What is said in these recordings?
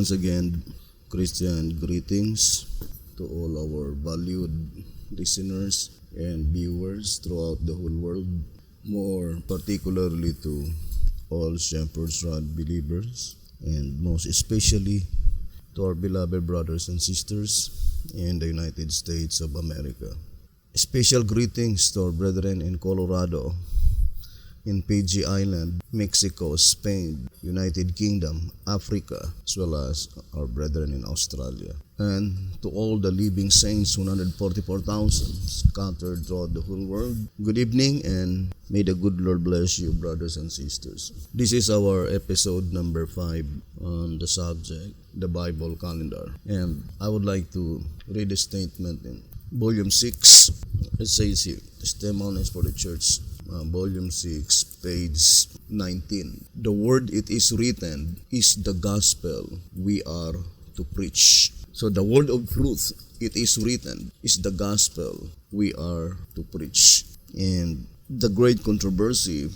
once again, Christian greetings to all our valued listeners and viewers throughout the whole world, more particularly to all Shepherd's Rod believers, and most especially to our beloved brothers and sisters in the United States of America. Special greetings to our brethren in Colorado, in PG Island, Mexico, Spain, United Kingdom, Africa, as well as our brethren in Australia. And to all the living saints, 144,000 scattered throughout the whole world, good evening, and may the good Lord bless you, brothers and sisters. This is our episode number 5 on the subject, the Bible calendar. And I would like to read a statement in Volume 6. It says here, Testimonies for the Church, Volume 6, page 19. The word it is written is the gospel we are to preach. So the word of truth, it is written, is the gospel we are to preach. And the great controversy,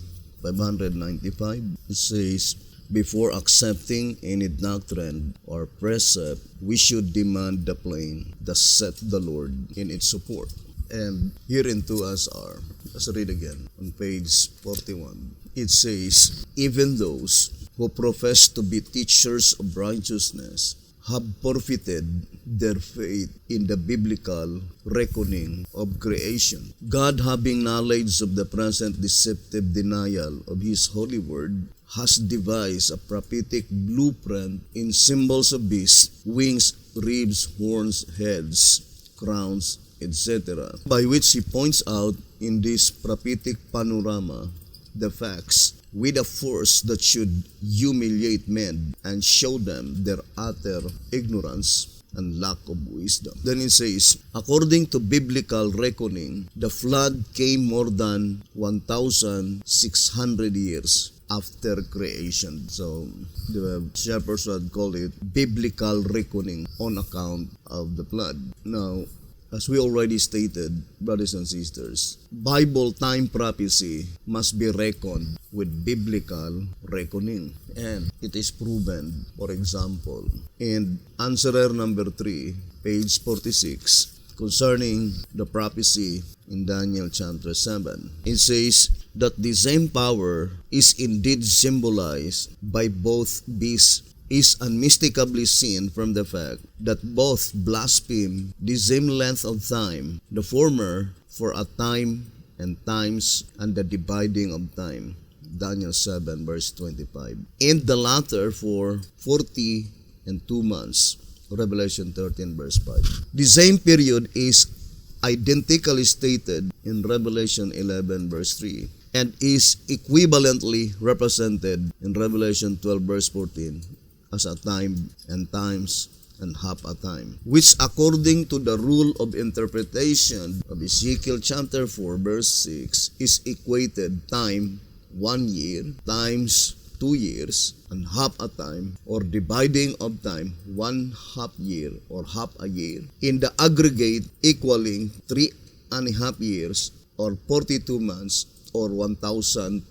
595, it says, before accepting any doctrine or precept, we should demand the plain, thus saith the Lord, in its support. And herein to us are, let's read again on page 41. It says, even those who profess to be teachers of righteousness have forfeited their faith in the biblical reckoning of creation. God, having knowledge of the present deceptive denial of His holy word, has devised a prophetic blueprint in symbols of beasts, wings, ribs, horns, heads, crowns, etc., by which he points out in this prophetic panorama the facts with a force that should humiliate men and show them their utter ignorance and lack of wisdom. Then it says, according to biblical reckoning, the flood came more than 1,600 years after creation. So the shepherds would call it biblical reckoning on account of the flood. Now, as we already stated, brothers and sisters, Bible time prophecy must be reckoned with biblical reckoning. And it is proven, for example, in answerer number 3, page 46, concerning the prophecy in Daniel chapter 7. It says that the same power is indeed symbolized by both beasts is unmistakably seen from the fact that both blaspheme the same length of time, the former for a time and times and the dividing of time, Daniel 7 verse 25, and the latter for 40 and 2 months, Revelation 13 verse 5. The same period is identically stated in Revelation 11 verse 3 and is equivalently represented in Revelation 12 verse 14 as a time and times and half a time, which according to the rule of interpretation of Ezekiel chapter 4 verse 6 is equated time 1 year times 2 years and half a time, or dividing of time 1/2 year or half a year, in the aggregate equaling 3.5 years or 42 months or 1,260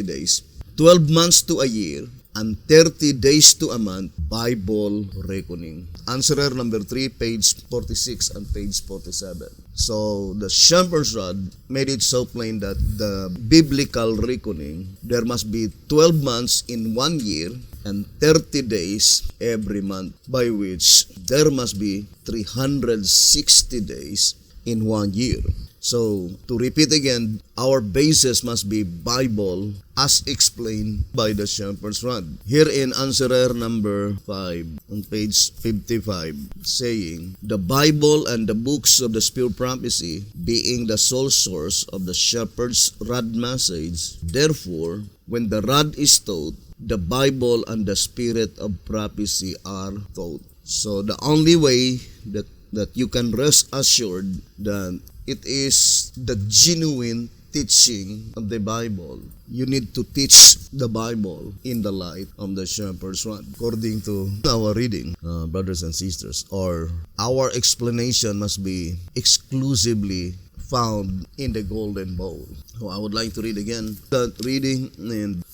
days, 12 months to a year, and 30 days to a month, Bible reckoning. Answerer number 3, page 46 and page 47. So the Shepherd's Rod made it so plain that the biblical reckoning, there must be 12 months in 1 year and 30 days every month, by which there must be 360 days in 1 year. So, to repeat again, our basis must be Bible as explained by the Shepherd's Rod. Here in answerer number 5 on page 55, saying, the Bible and the books of the Spirit prophecy being the sole source of the Shepherd's Rod message, therefore, when the rod is taught, the Bible and the Spirit of prophecy are taught. So, the only way that you can rest assured that it is the genuine teaching of the Bible. You need to teach the Bible in the light of the Shepherd's Rod. According to our reading, brothers and sisters, or our explanation must be exclusively found in the golden bowl. So I would like to read again that reading in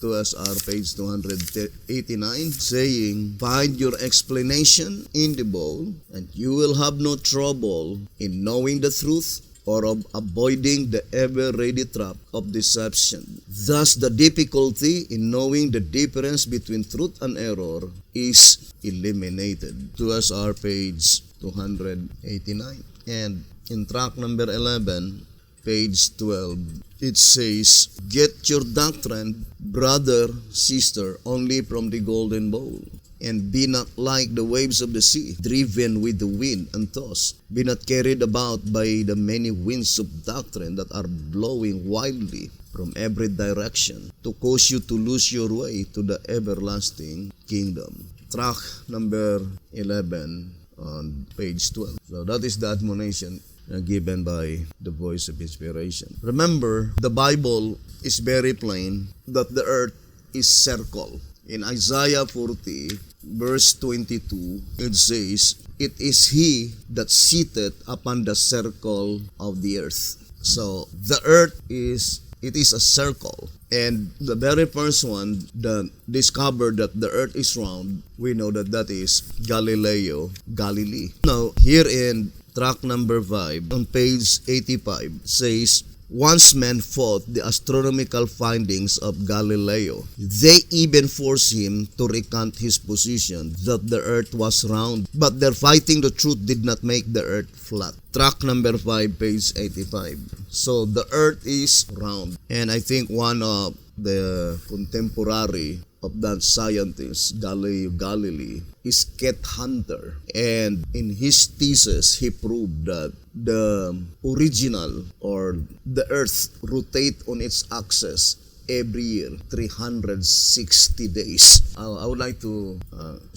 to us our page 289, saying, "Find your explanation in the bowl, and you will have no trouble in knowing the truth or of avoiding the ever-ready trap of deception. Thus, the difficulty in knowing the difference between truth and error is eliminated." To us our page 289. And in track number 11, page 12, it says, "Get your doctrine, brother, sister, only from the golden bowl. And be not like the waves of the sea, driven with the wind and tossed. Be not carried about by the many winds of doctrine that are blowing wildly from every direction to cause you to lose your way to the everlasting kingdom." Track number 11 on page 12. So that is the admonition given by the voice of inspiration. Remember, the Bible is very plain that the earth is circle. In Isaiah 40, verse 22, it says, "It is he that sitteth upon the circle of the earth." So the earth is a circle. And the very first one that discovered that the earth is round, we know that is Galileo Galilei. Now, here in track number 5, on page 85, says, "Once men fought the astronomical findings of Galileo. They even forced him to recant his position that the earth was round, but their fighting the truth did not make the earth flat." Track number 5, page 85. So the earth is round. And I think one of the contemporary of that scientist, Galileo Galilei, is Kent Hunter. And in his thesis, he proved that the original or the earth rotate on its axis every year, 360 days. I would like to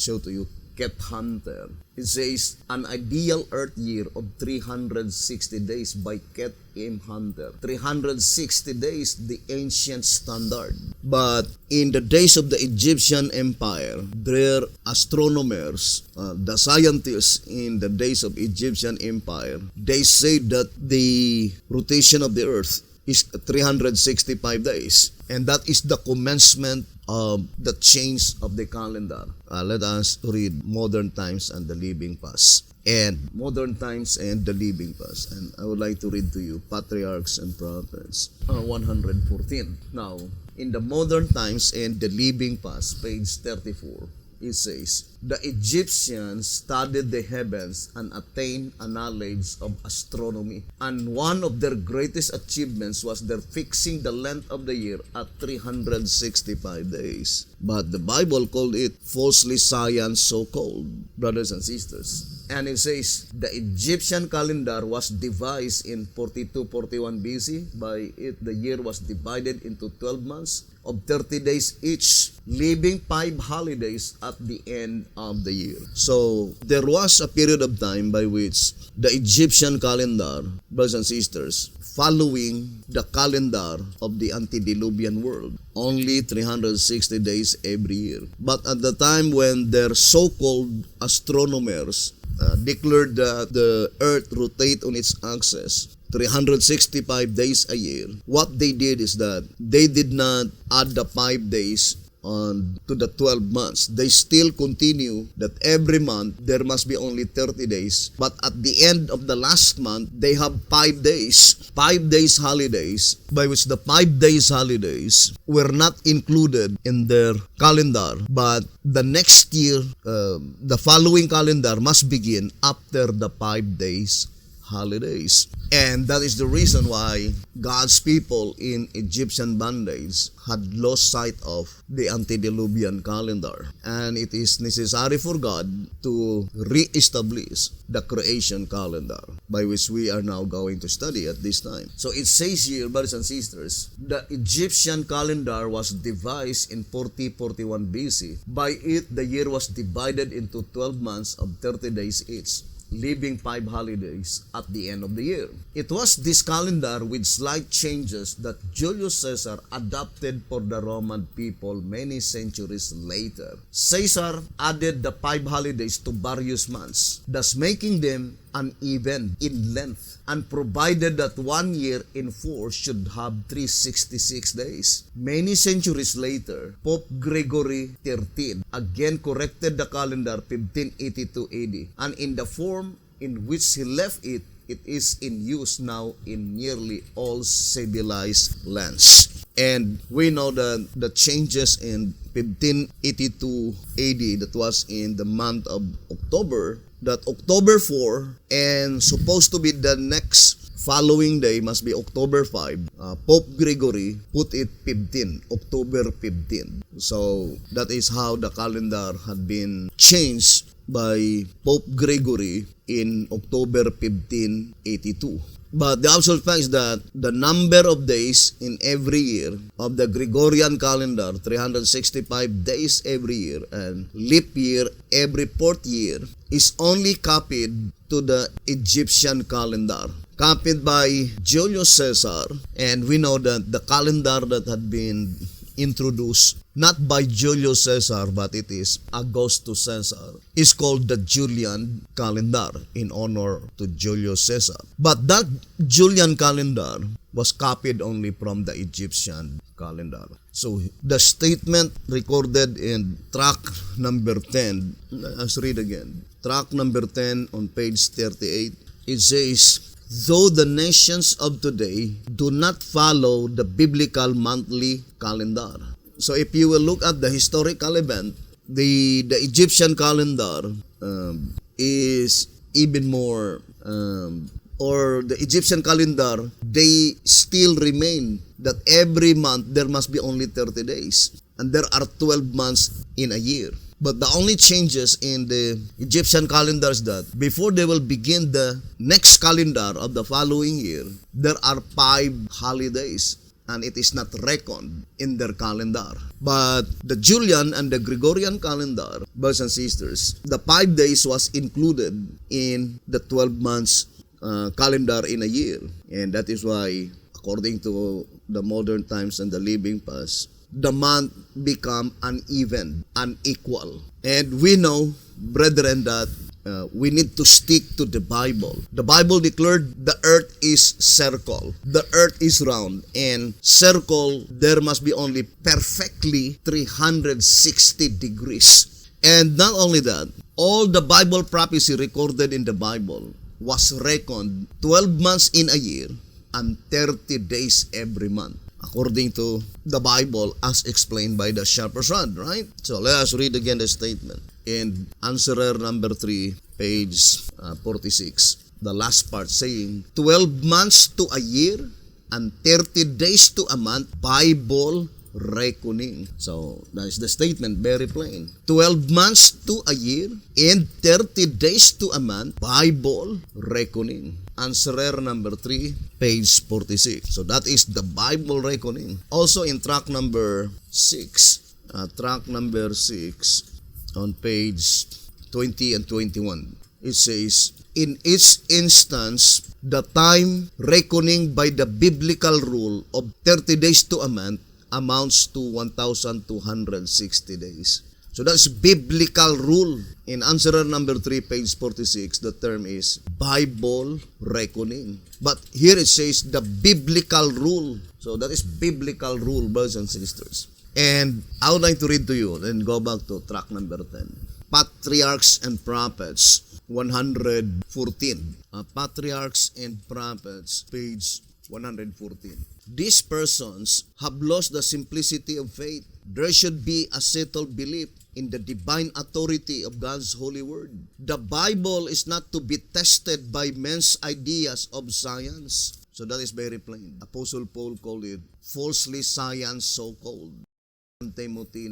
show to you Kent Hunter. It says, "An ideal earth year of 360 days" by Kent M. Hunter. 360 days, the ancient standard. But in the days of the Egyptian Empire, their astronomers, the scientists in the days of Egyptian Empire, they say that the rotation of the earth is 365 days. And that is the commencement of the change of the calendar. Let us read Modern Times and the Living Past. And Modern Times and the Living Past. And I would like to read to you Patriarchs and Prophets 114. Now, in the Modern Times and the Living Past, page 34, it says, "The Egyptians studied the heavens and attained a knowledge of astronomy. And one of their greatest achievements was their fixing the length of the year at 365 days. But the Bible called it falsely science, so-called, brothers and sisters. And it says, the Egyptian calendar was devised in 4241 BC. By it, the year was divided into 12 months of 30 days each, leaving 5 holidays at the end of the year." So, there was a period of time by which the Egyptian calendar, brothers and sisters, following the calendar of the antediluvian world, only 360 days every year. But at the time when their so-called astronomers declared that the earth rotate on its axis 365 days a year, what they did is that they did not add the 5 days on to the 12 months. They still continue that every month there must be only 30 days. But at the end of the last month, they have 5 days. 5 days holidays, by which the 5 days holidays were not included in their calendar. But the next year, the following calendar must begin after the 5 days holidays. And that is the reason why God's people in Egyptian bondage had lost sight of the antediluvian calendar. And it is necessary for God to re-establish the creation calendar, by which we are now going to study at this time. So it says here, brothers and sisters, the Egyptian calendar was devised in 4041 BC. By it, the year was divided into 12 months of 30 days each, leaving 5 holidays at the end of the year. It was this calendar with slight changes that Julius Caesar adopted for the Roman people many centuries later. Caesar added the 5 holidays to various months, thus making them uneven in length, and provided that 1 year in 4 should have 366 days. Many centuries later, Pope Gregory XIII again corrected the calendar 1582 AD, and in the form in which he left it, it is in use now in nearly all civilized lands. And we know that the changes in 1582 AD, that was in the month of October, that October 4 and supposed to be the next following day must be October 5. Pope Gregory put it 15, October 15. So that is how the calendar had been changed by Pope Gregory in October 1582. But the absolute fact is that the number of days in every year of the Gregorian calendar, 365 days every year, and leap year every fourth year, is only copied to the Egyptian calendar, copied by Julius Caesar. And we know that the calendar that had been introduced not by Julius Caesar, but it is Augustus Caesar, is called the Julian calendar in honor to Julius Caesar. But that Julian calendar was copied only from the Egyptian calendar. So the statement recorded in track number 10, let's read again. Track number 10 on page 38, it says, though the nations of today do not follow the biblical monthly calendar. So if you will look at the historical event, the Egyptian calendar is even more, or the Egyptian calendar, they still remain that every month there must be only 30 days. And there are 12 months in a year. But the only changes in the Egyptian calendar is that before they will begin the next calendar of the following year, there are 5 holidays, and it is not reckoned in their calendar. But the Julian and the Gregorian calendar, brothers and sisters, the 5 days was included in the 12 months calendar in a year. And that is why, according to the modern times and the living past, the month become uneven, unequal. And we know, brethren, that we need to stick to the Bible. The Bible declared the earth is circle. The earth is round. And circle, there must be only perfectly 360 degrees. And not only that, all the Bible prophecy recorded in the Bible was reckoned 12 months in a year and 30 days every month, according to the Bible as explained by the Sharper's Rod, right? So let us read again the statement. In answerer number 3, page 46, the last part saying, 12 months to a year and 30 days to a month, Bible reckoning. So that is the statement, very plain. 12 months to a year and 30 days to a month, Bible reckoning. Answerer number 3, page 46. So that is the Bible reckoning. Also in track number 6, on page 20 and 21, it says, in each instance, the time reckoning by the biblical rule of 30 days to a month amounts to 1,260 days. So that's biblical rule. In answerer number 3, page 46, the term is Bible reckoning. But here it says the biblical rule. So that is biblical rule, brothers and sisters. And I would like to read to you and go back to track number 10. Patriarchs and Prophets, 114. Patriarchs and Prophets, page 114. These persons have lost the simplicity of faith. There should be a settled belief in the divine authority of God's holy word. The Bible is not to be tested by men's ideas of science. So that is very plain. Apostle Paul called it falsely science so-called. Timothy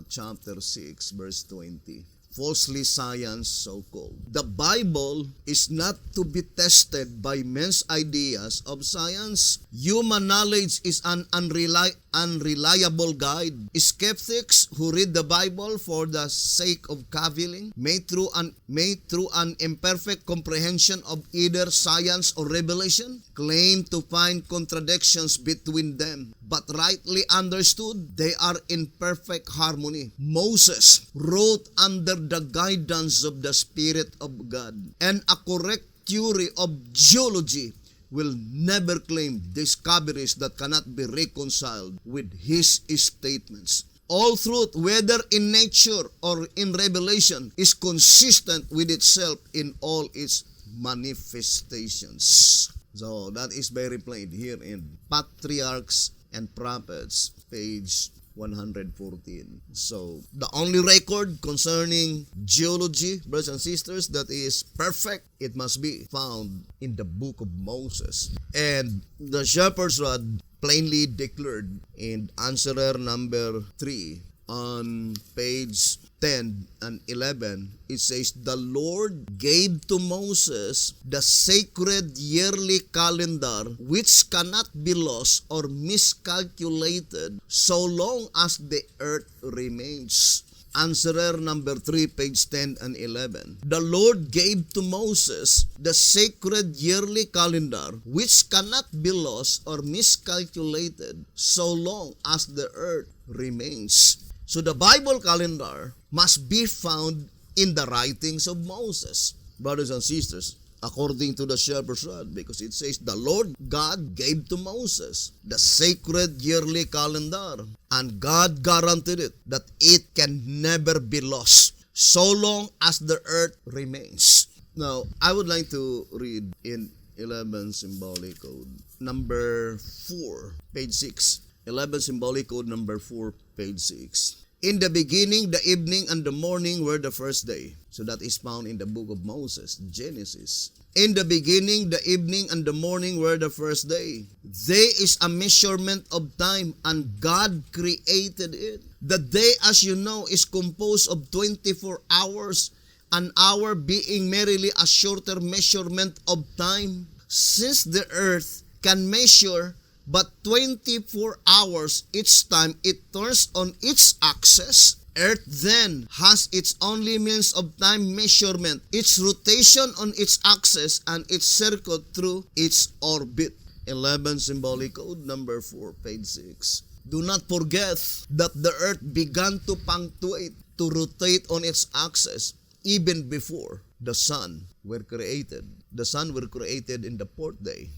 chapter 6 verse 20. Falsely science so-called. The Bible is not to be tested by men's ideas of science. Human knowledge is an unreliable guide. Skeptics who read the Bible for the sake of cavilling may through an imperfect comprehension of either science or revelation claim to find contradictions between them. But rightly understood, they are in perfect harmony. Moses wrote under the guidance of the Spirit of God, and a correct theory of geology will never claim discoveries that cannot be reconciled with his statements. All truth, whether in nature or in revelation, is consistent with itself in all its manifestations. So that is very plain here in Patriarchs and Prophets, page 114. So the only record concerning geology, brothers and sisters, that is perfect, it must be found in the book of Moses. And the shepherd's rod plainly declared in answerer number 3 on page 10 and 11, it says, the Lord gave to Moses the sacred yearly calendar which cannot be lost or miscalculated so long as the earth remains. Answerer number 3, page 10 and 11. The Lord gave to Moses the sacred yearly calendar which cannot be lost or miscalculated so long as the earth remains. So the Bible calendar must be found in the writings of Moses, brothers and sisters, according to the shepherd's rod, because it says the Lord God gave to Moses the sacred yearly calendar, and God guaranteed it that it can never be lost so long as the earth remains. Now, I would like to read in 11 symbolic code number 4, page 6. 11 symbolic code number 4, page 6. In the beginning, the evening and the morning were the first day. So that is found in the book of Moses, Genesis. In the beginning, the evening and the morning were the first day. Day is a measurement of time, and God created it. The day, as you know, is composed of 24 hours, an hour being merely a shorter measurement of time. Since the earth can measure but 24 hours each time it turns on its axis, Earth then has its only means of time measurement, its rotation on its axis and its circuit through its orbit. 11 symbolic code number 4, page 6. Do not forget that the earth began to punctuate, to rotate on its axis even before the sun were created. The sun were created in the 4th day.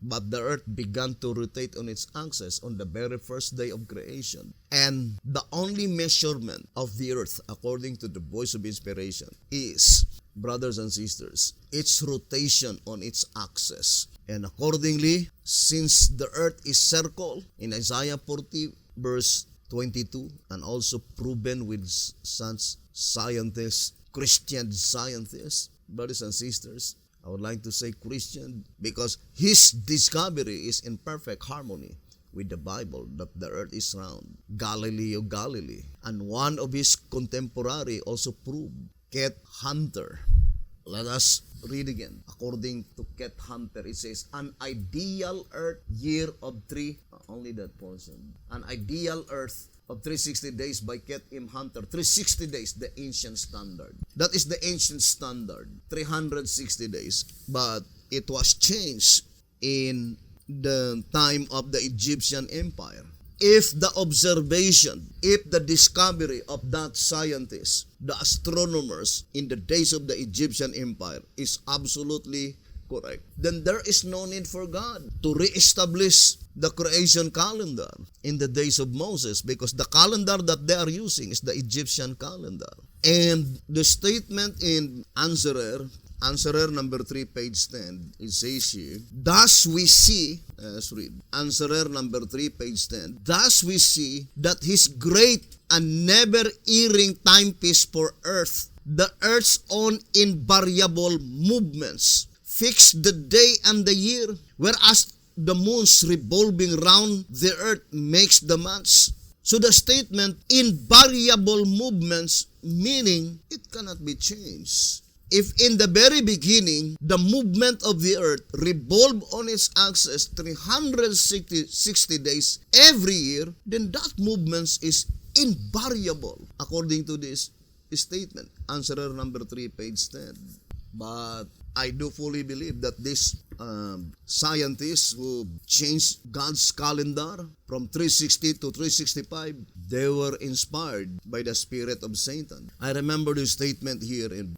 But the earth began to rotate on its axis on the very first day of creation. And the only measurement of the earth, according to the voice of inspiration, is, brothers and sisters, its rotation on its axis. And accordingly, since the earth is circle, in Isaiah 40 verse 22, and also proven with such scientists, Christian scientists, brothers and sisters, I would like to say Christian because his discovery is in perfect harmony with the Bible that the earth is round. Galileo Galilei. And one of his contemporary also proved, Keith Hunter. Let us read again. According to Keith Hunter, it says, an ideal earth year of 3, only that portion. An ideal earth of 360 days by Keith M. Hunter. 360 days, the ancient standard. That is the ancient standard. 360 days. But it was changed in the time of the Egyptian Empire. If the observation, if the discovery of that scientist, the astronomers in the days of the Egyptian Empire is absolutely correct, then there is no need for God to reestablish the creation calendar in the days of Moses, because the calendar that they are using is the Egyptian calendar. And the statement in Answerer number 3, page 10, it says here, thus we see, let's read, Answerer number 3, page 10, thus we see that his great and never-erring timepiece for earth, the earth's own invariable movements, fix the day and the year, whereas the moon's revolving round the earth makes the months. So the statement, invariable movements, meaning it cannot be changed. If in the very beginning, the movement of the earth revolved on its axis 360 days every year, then that movement is invariable, according to this statement. Answerer number 3, page 10. But I do fully believe that these scientists who changed God's calendar from 360 to 365, they were inspired by the spirit of Satan. I remember the statement here in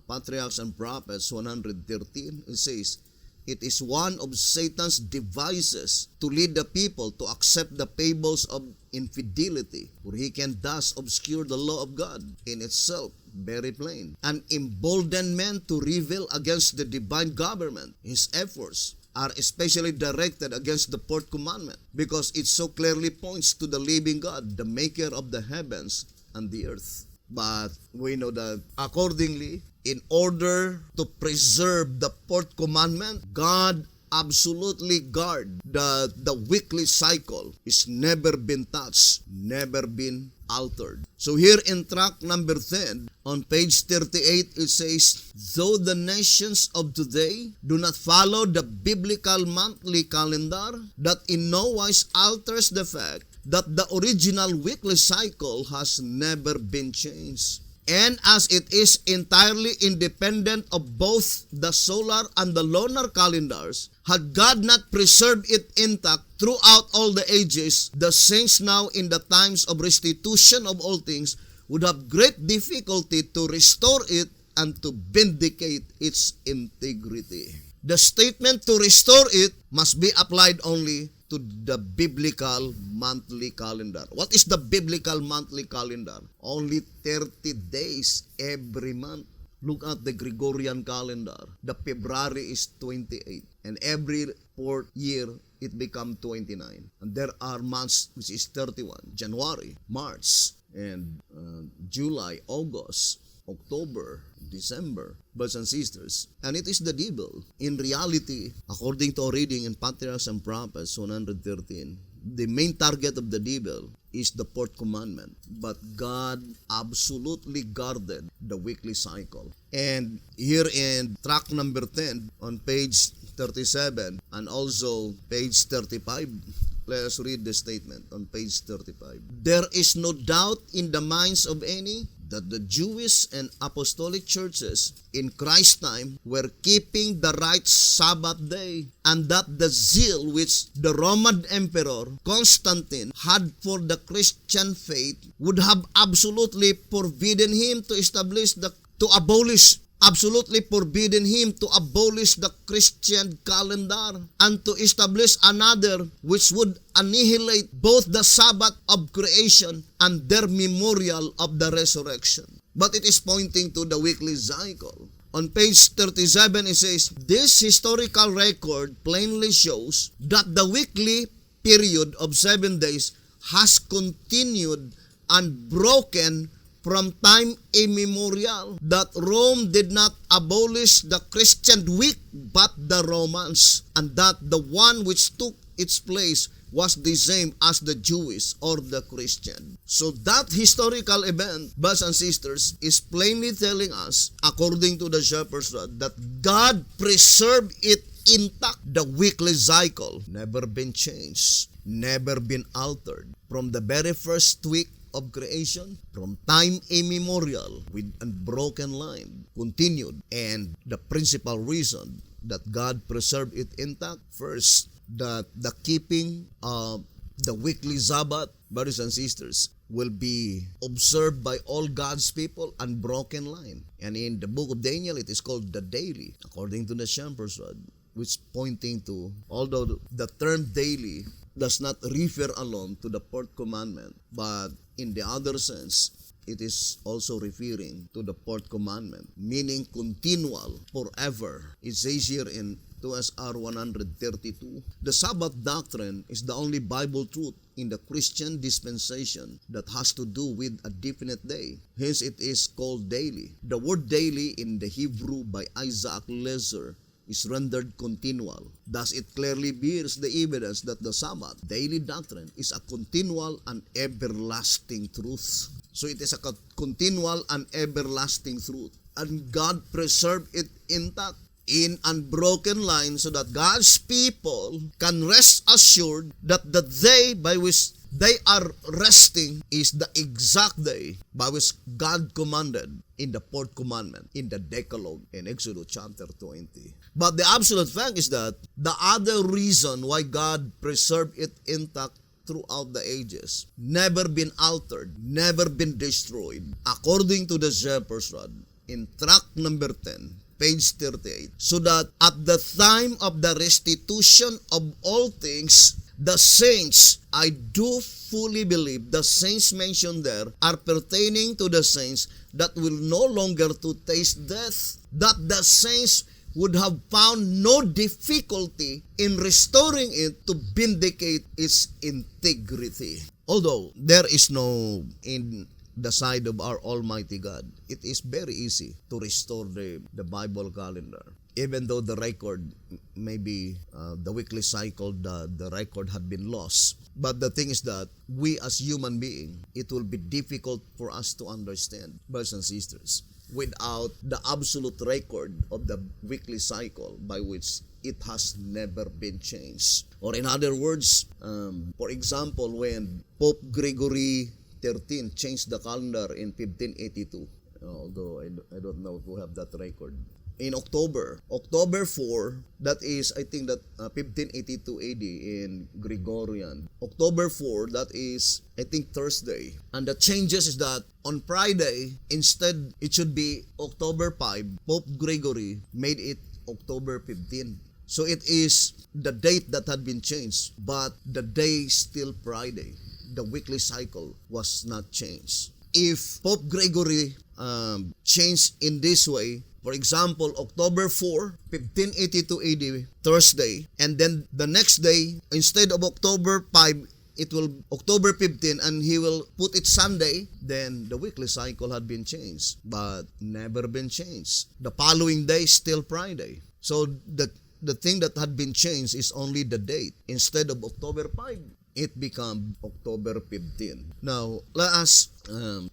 Patriarchs and Prophets 113, it says, it is one of Satan's devices to lead the people to accept the fables of infidelity, where he can thus obscure the law of God in itself very plain, and embolden men to rebel against the divine government. His efforts are especially directed against the fourth commandment because it so clearly points to the living God, the maker of the heavens and the earth. But we know that accordingly, in order to preserve the fourth commandment, God absolutely guard the weekly cycle is never been touched, never been altered. So here in track number 10, on page 38, it says, though the nations of today do not follow the biblical monthly calendar, that in no wise alters the fact that the original weekly cycle has never been changed. And as it is entirely independent of both the solar and the lunar calendars, had God not preserved it intact throughout all the ages, the saints now in the times of restitution of all things would have great difficulty to restore it and to vindicate its integrity. The statement to restore it must be applied only to the biblical monthly calendar. What is the biblical monthly calendar? Only 30 days every month. Look at the Gregorian calendar. The February is 28. And every fourth year, it becomes 29. And there are months which is 31. January, March, and July, August, October, December, brothers and sisters. And it is the devil. In reality, according to our reading in Patriarchs and Prophets 113, the main target of the devil is the fourth commandment. But God absolutely guarded the weekly cycle. And here in track number 10, on page 37, and also page 35, let us read the statement on page 35. There is no doubt in the minds of any that the Jewish and apostolic churches in Christ's time were keeping the right Sabbath day, and that the zeal which the Roman Emperor Constantine had for the Christian faith would have absolutely forbidden him to abolish the Christian calendar and to establish another which would annihilate both the Sabbath of creation and their memorial of the resurrection. But it is pointing to the weekly cycle. On page 37, it says, this historical record plainly shows that the weekly period of 7 days has continued unbroken from time immemorial, that Rome did not abolish the Christian week but the Romans, and that the one which took its place was the same as the Jewish or the Christian. So that historical event, brothers and sisters, is plainly telling us, according to the Shepherd's Rod, that God preserved it intact. The weekly cycle never been changed, never been altered. From the very first week of creation, from time immemorial, with unbroken line, continued. And the principal reason that God preserved it intact, first, that the keeping of the weekly Sabbath, brothers and sisters, will be observed by all God's people, unbroken line. And in the book of Daniel, it is called the daily, according to the Shepherd's Rod, which pointing to, although the term daily does not refer alone to the fourth commandment, but in the other sense, it is also referring to the fourth commandment, meaning continual, forever. It says here in 2SR 132, the Sabbath doctrine is the only Bible truth in the Christian dispensation that has to do with a definite day. Hence, it is called daily. The word daily in the Hebrew by Isaac Lezer is rendered continual. Thus, it clearly bears the evidence that the Sabbath, daily doctrine, is a continual and everlasting truth. So it is a continual and everlasting truth. And God preserved it intact in unbroken line so that God's people can rest assured that the day by which they are resting is the exact day by which God commanded in the fourth commandment, in the Decalogue, in Exodus chapter 20. But the absolute fact is that the other reason why God preserved it intact throughout the ages, never been altered, never been destroyed, according to the Shepherd's Rod, in track number 10, page 38, so that at the time of the restitution of all things, the saints, I do fully believe the saints mentioned there are pertaining to the saints that will no longer to taste death, that the saints would have found no difficulty in restoring it to vindicate its integrity. Although there is no in the side of our Almighty God, it is very easy to restore the Bible calendar. Even though the record, maybe the weekly cycle, the record had been lost. But the thing is that we as human beings, it will be difficult for us to understand, brothers and sisters, without the absolute record of the weekly cycle by which it has never been changed. Or in other words, for example, when Pope Gregory XIII changed the calendar in 1582, although I don't know who have that record. In October 4, that is, I think that 1582 AD in Gregorian. October 4, that is, I think, Thursday. And the changes is that on Friday, instead, it should be October 5, Pope Gregory made it October 15. So it is the date that had been changed, but the day still Friday. The weekly cycle was not changed. If Pope Gregory changed in this way, for example, October 4, 1582 AD, Thursday, and then the next day, instead of October 5, it will October 15, and he will put it Sunday, then the weekly cycle had been changed, but never been changed. The following day, still Friday. So the thing that had been changed is only the date. Instead of October 5, it became October 15. Now, let us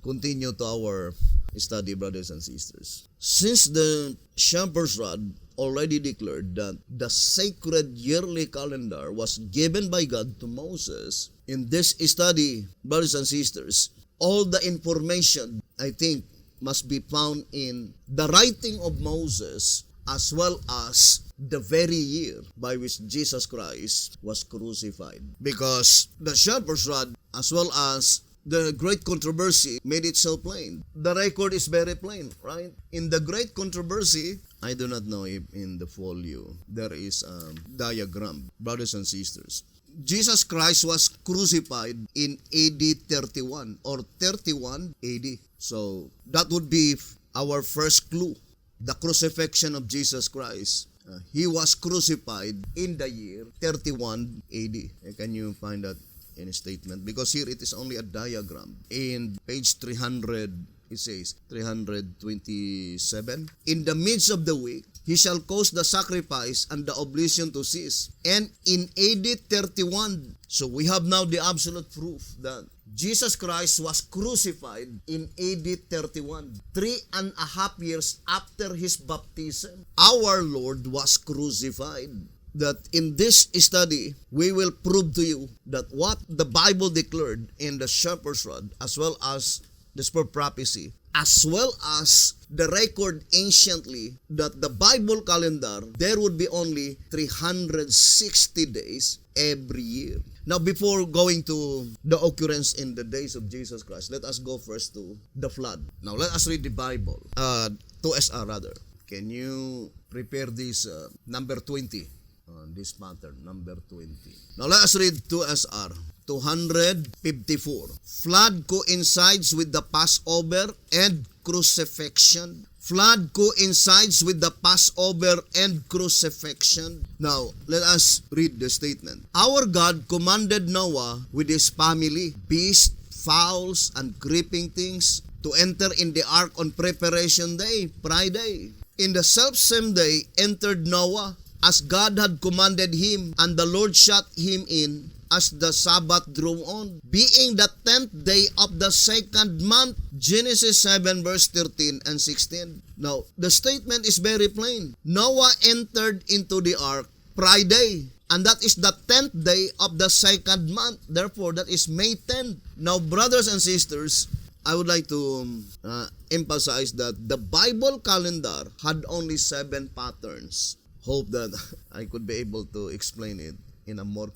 continue to our study, brothers and sisters. Since the Shepherd's Rod already declared that the sacred yearly calendar was given by God to Moses, in this study, brothers and sisters, all the information, I think, must be found in the writing of Moses as well as the very year by which Jesus Christ was crucified. Because the Shepherd's Rod as well as the Great Controversy made it so plain. The record is very plain, right? In the Great Controversy, I do not know if in the folio there is a diagram, brothers and sisters. Jesus Christ was crucified in AD 31 or 31 AD. So that would be our first clue. The crucifixion of Jesus Christ. He was crucified in the year 31 AD. Can you find that in a statement? Because here it is only a diagram. In page 300, it says, 327, in the midst of the week, he shall cause the sacrifice and the oblation to cease. And in AD 31, so we have now the absolute proof that Jesus Christ was crucified in AD 31, 3.5 years after his baptism. Our Lord was crucified. That in this study, we will prove to you that what the Bible declared in the Shepherd's Rod, as well as the Spur Prophecy, as well as the record anciently, that the Bible calendar, there would be only 360 days every year. Now, before going to the occurrence in the days of Jesus Christ, let us go first to the flood. Now, let us read the Bible. 2SR rather. Can you prepare this number 20? This pattern, number 20. Now, let us read 2SR. 254. Flood coincides with the Passover and crucifixion. Flood coincides with the Passover and crucifixion. Now, let us read the statement. Our God commanded Noah with his family, beasts, fowls, and creeping things to enter in the ark on preparation day, Friday. In the selfsame day entered Noah, as God had commanded him, and the Lord shut him in as the Sabbath drew on, being the 10th day of the second month. Genesis 7 verse 13 and 16. Now, the statement is very plain. Noah entered into the ark Friday, and that is the 10th day of the second month. Therefore, that is May 10th. Now, brothers and sisters, I would like to emphasize that the Bible calendar had only 7 patterns. Hope that I could be able to explain it in a more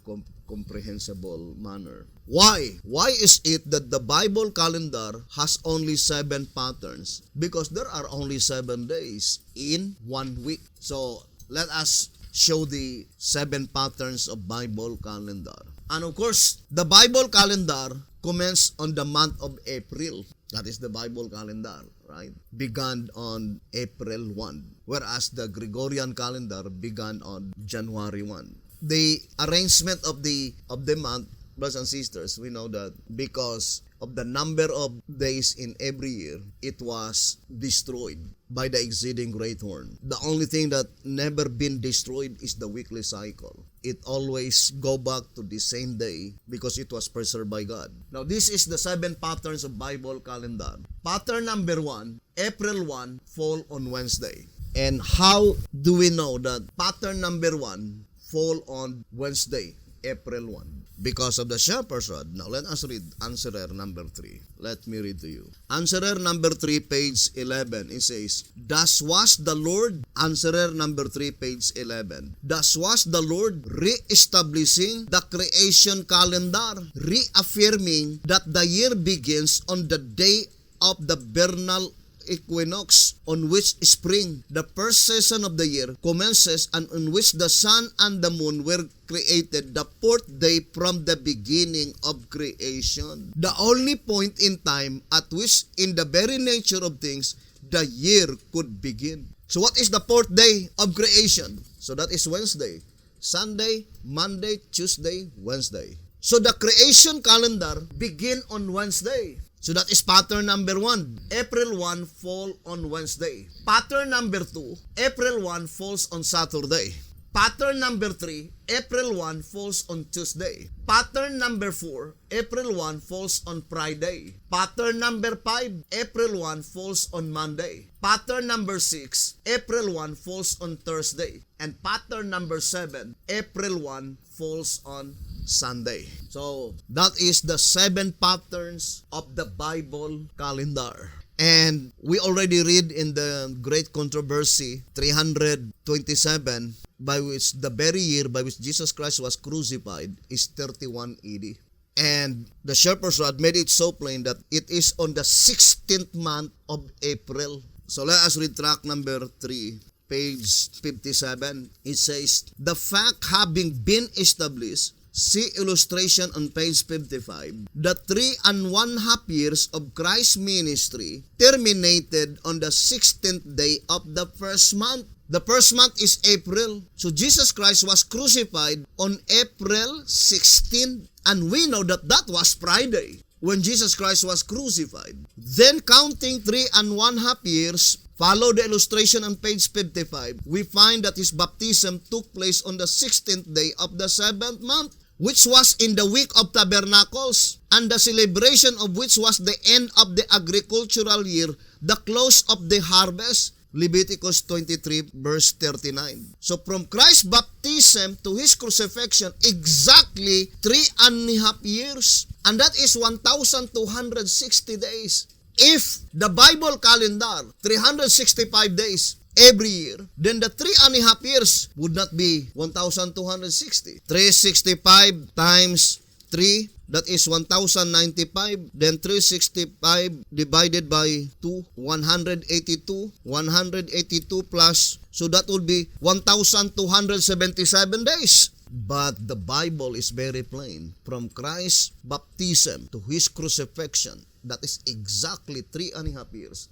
comprehensible manner. Why? Why is it that the Bible calendar has only 7 patterns? Because there are only 7 days in 1 week. So, let us show the 7 patterns of Bible calendar. And of course, the Bible calendar commenced on the month of April. That is the Bible calendar, right? Began on April 1, whereas the Gregorian calendar began on January 1. The arrangement of the month, brothers and sisters, we know that because of the number of days in every year, it was destroyed by the exceeding great horn. The only thing that never been destroyed is the weekly cycle. It always go back to the same day because it was preserved by God. Now, this is the 7 patterns of Bible calendar. Pattern number 1, April 1 fall on Wednesday. And how do we know that pattern number 1 fall on Wednesday, April 1? Because of the shepherd's rod. Now, let us read answerer number 3. Let me read to you. Answerer number 3, page 11. It says, Thus was the Lord, answerer number 3, page 11. Thus was the Lord re-establishing the creation calendar, reaffirming that the year begins on the day of the vernal equinox, on which spring, the first season of the year, commences, and on which the sun and the moon were created, the 4th day from the beginning of creation. The only point in time at which, in the very nature of things, the year could begin. So what is the 4th day of creation? So that is Wednesday. Sunday, Monday, Tuesday, Wednesday. So the creation calendar begin on Wednesday. So that is pattern number 1. April 1 fall on Wednesday. Pattern number 2, April 1 falls on Saturday. Pattern number 3, April 1 falls on Tuesday. Pattern number 4, April 1 falls on Friday. Pattern number 5, April 1 falls on Monday. Pattern number 6, April 1 falls on Thursday. And pattern number 7, April 1 falls on Sunday. So, that is the 7 patterns of the Bible calendar. And we already read in the Great Controversy 327, by which the very year by which Jesus Christ was crucified is 31 AD. And the shepherd's rod made it so plain that it is on the 16th month of April. So let us read track number 3. Page 57, it says, The fact having been established, see illustration on page 55, the 3.5 years of Christ's ministry terminated on the 16th day of the first month. The first month is April. So Jesus Christ was crucified on April 16, and we know that that was Friday when Jesus Christ was crucified. Then counting 3.5 years, follow the illustration on page 55, we find that his baptism took place on the 16th day of the 7th month, which was in the week of Tabernacles, and the celebration of which was the end of the agricultural year, the close of the harvest. Leviticus 23 verse 39. So from Christ's baptism to his crucifixion, exactly 3.5 years. And that is 1,260 days. If the Bible calendar, 365 days every year, then the 3.5 years would not be 1,260. 365 times 3, that is 1,095. Then 365 divided by 2, 182. 182 plus, so that would be 1,277 days. But the Bible is very plain. From Christ's baptism to his crucifixion, that is exactly 3.5 years,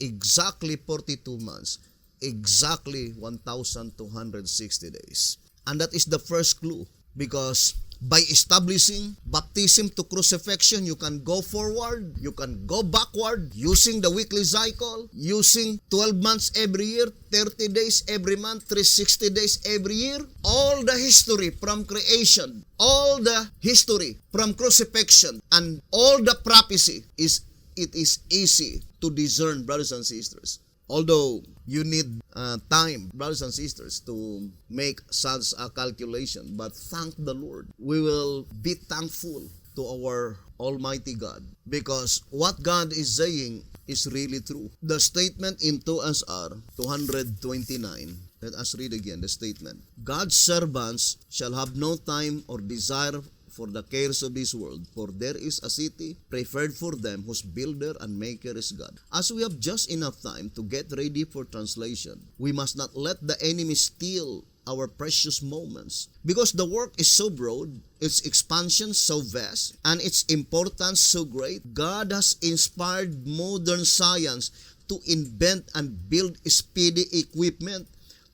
exactly 42 months, exactly 1,260 days. And that is the first clue, because by establishing baptism to crucifixion, you can go forward, you can go backward, using the weekly cycle, using 12 months every year, 30 days every month, 360 days every year. All the history from creation, all the history from crucifixion, and all the prophecy it is easy to discern, brothers and sisters. Although you need time, brothers and sisters, to make such a calculation. But thank the Lord. We will be thankful to our Almighty God, because what God is saying is really true. The statement in 2 SR 229. Let us read again the statement. God's servants shall have no time or desire for the cares of this world, for there is a city prepared for them whose builder and maker is God. As we have just enough time to get ready for translation, we must not let the enemy steal our precious moments, because the work is so broad, its expansion so vast, and its importance so great. God has inspired modern science to invent and build speedy equipment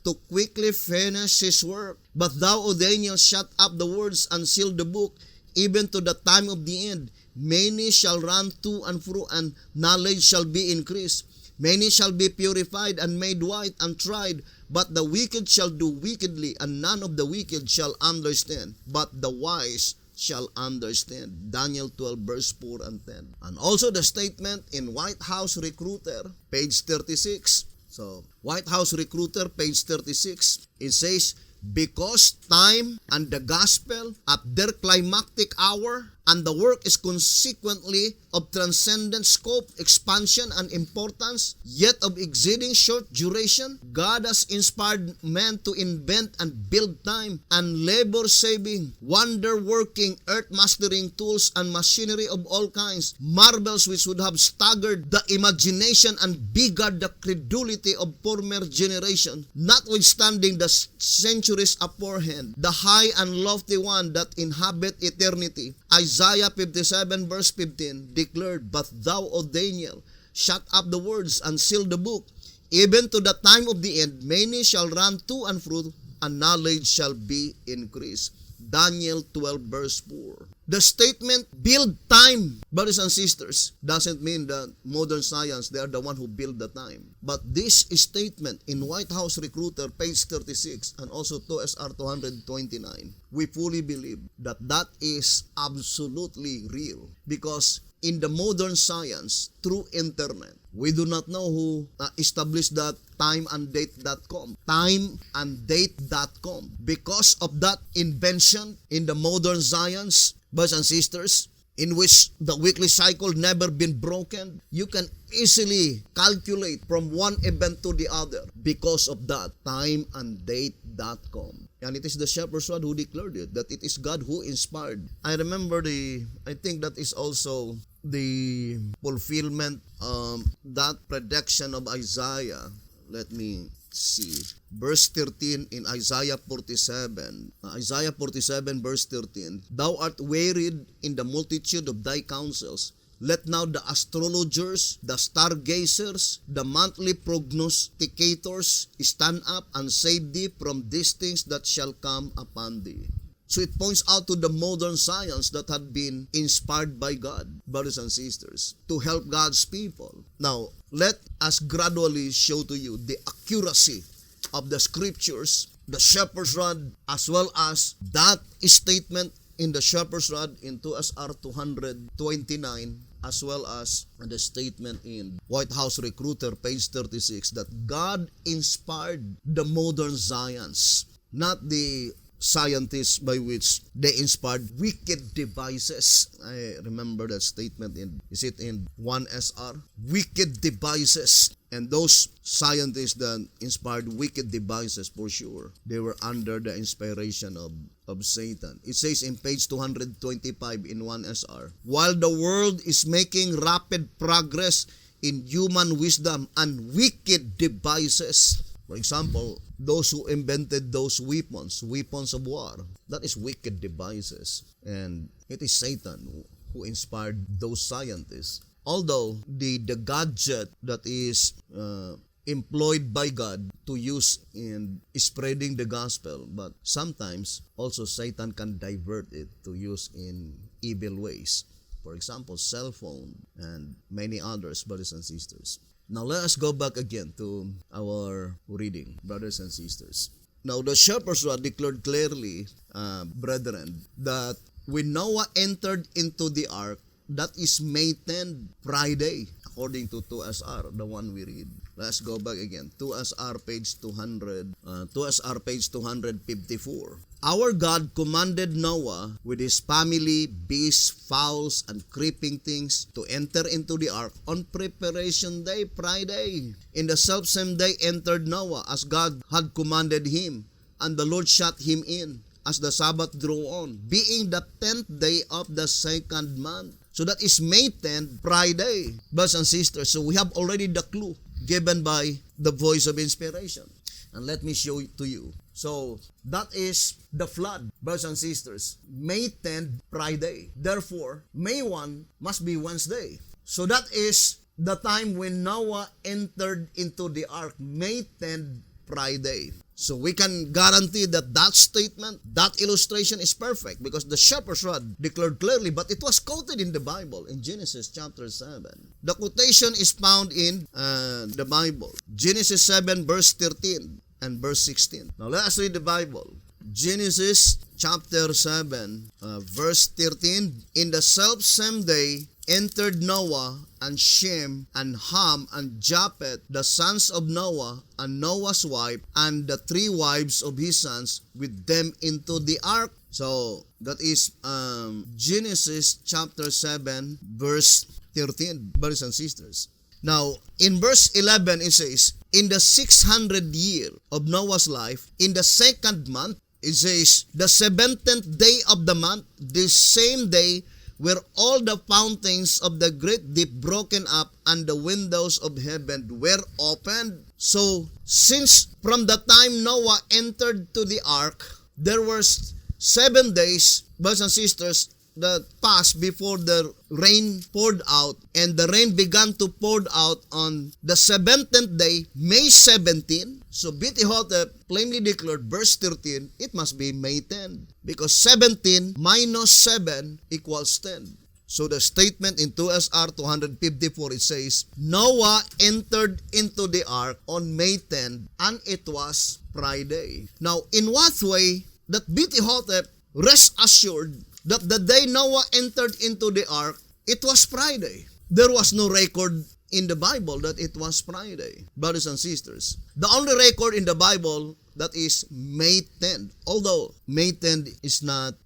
to quickly finish his work. But thou, O Daniel, shut up the words and seal the book, even to the time of the end. Many shall run to and fro, and knowledge shall be increased. Many shall be purified and made white and tried, but the wicked shall do wickedly, and none of the wicked shall understand, but the wise shall understand. Daniel 12 verse 4 and 10. And also the statement in White House Recruiter, page 36. So, White House Recruiter, page 36, it says, because time and the gospel at their climactic hour, and the work is consequently of transcendent scope, expansion, and importance, yet of exceeding short duration, God has inspired men to invent and build time and labor-saving, wonder-working, earth-mastering tools and machinery of all kinds, marvels which would have staggered the imagination and beggared the credulity of former generation, notwithstanding the centuries aforehand, the high and lofty one that inhabit eternity. Isaiah 57 verse 15 declared, but thou, O Daniel, shut up the words and seal the book, even to the time of the end. Many shall run to and fro, and knowledge shall be increased. Daniel 12 verse 4. The statement, build time, brothers and sisters, doesn't mean that modern science, they are the one who build the time. But this statement in White House Recruiter, page 36, and also 2SR 229, we fully believe that that is absolutely real. Because in the modern science, through internet, we do not know who established that timeanddate.com. Timeanddate.com. Because of that invention in the modern science, brothers and sisters, in which the weekly cycle never been broken, you can easily calculate from one event to the other because of that, timeanddate.com. And it is the shepherd's rod who declared it, that it is God who inspired. I remember I think that is also the fulfillment that prediction of Isaiah. Let me see. Verse 13 in Isaiah 47. Isaiah 47 verse 13. Thou art wearied in the multitude of thy counsels. Let now the astrologers, the stargazers, the monthly prognosticators stand up and save thee from these things that shall come upon thee. So it points out to the modern science that had been inspired by God, brothers and sisters, to help God's people. Now, let us gradually show to you the accuracy of the scriptures, the shepherd's rod, as well as that statement in the shepherd's rod in 2SR 229, as well as the statement in White House Recruiter, page 36, that God inspired the modern science, not the scientists by which they inspired wicked devices. I remember that statement is it in 1SR? Wicked devices. And those scientists that inspired wicked devices, for sure, they were under the inspiration of Satan. It says in page 225 in 1SR, while the world is making rapid progress in human wisdom and wicked devices. For example, those who invented those weapons of war, that is wicked devices. And it is Satan who inspired those scientists. Although the gadget that is employed by God to use in spreading the gospel, but sometimes also Satan can divert it to use in evil ways. For example, cell phone and many others, brothers and sisters. Now let us go back again to our reading, brothers and sisters. Now the shepherd's rod declared clearly, brethren, that when Noah entered into the ark, that is May 10, Friday, according to 2SR, the one we read. Let's go back again. 2SR page 254. Our God commanded Noah with his family, beasts, fowls, and creeping things to enter into the ark on preparation day, Friday. In the selfsame day entered Noah as God had commanded him, and the Lord shut him in, as the Sabbath drew on, being the 10th day of the second month. So that is May 10th, Friday, brothers and sisters. So we have already the clue given by the voice of inspiration. And let me show it to you. So that is the flood, brothers and sisters. May 10th, Friday. Therefore, May 1 must be Wednesday. So that is the time when Noah entered into the ark, May 10th, Friday. So we can guarantee that that statement, that illustration is perfect because the shepherd's rod declared clearly, but it was quoted in the Bible in Genesis chapter 7. The quotation is found in the Bible. Genesis 7 verse 13 and verse 16. Now let us read the Bible. Genesis chapter 7 verse 13. In the self-same day entered Noah and Shem and Ham and Japheth, the sons of Noah, and Noah's wife, and the 3 wives of his sons with them into the ark. So that is Genesis chapter 7 verse 13, brothers and sisters. Now, in verse 11 it says, in the 600th year of Noah's life, in the 2nd month, it says, the 17th day of the month, this same day, were all the fountains of the great deep broken up, and the windows of heaven were opened. So, since from the time Noah entered to the ark, there were 7 days, brothers and sisters, that passed before the rain poured out, and the rain began to pour out on the 17th day, May 17. So BT-hotep plainly declared, verse 13, it must be May 10, because 17 minus 7 equals 10. So the statement in 2SR 254, it says, Noah entered into the ark on May 10, and it was Friday. Now, in what way that BT-hotep rest assured that the day Noah entered into the ark, it was Friday? There was no record in the Bible that it was Friday, brothers and sisters. The only record in the Bible that is May 10th. Although May 10th is not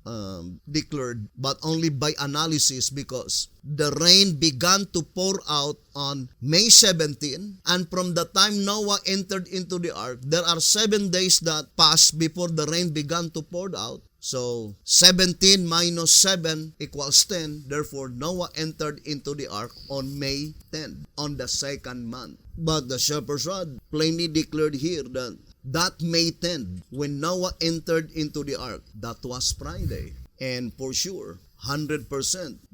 declared, but only by analysis, because the rain began to pour out on May 17, and from the time Noah entered into the ark, there are 7 days that passed before the rain began to pour out. So 17 minus 7 equals 10. Therefore, Noah entered into the ark on May 10, on the 2nd month. But the shepherd's rod plainly declared here that May 10, when Noah entered into the ark, that was Friday. And for sure, 100%,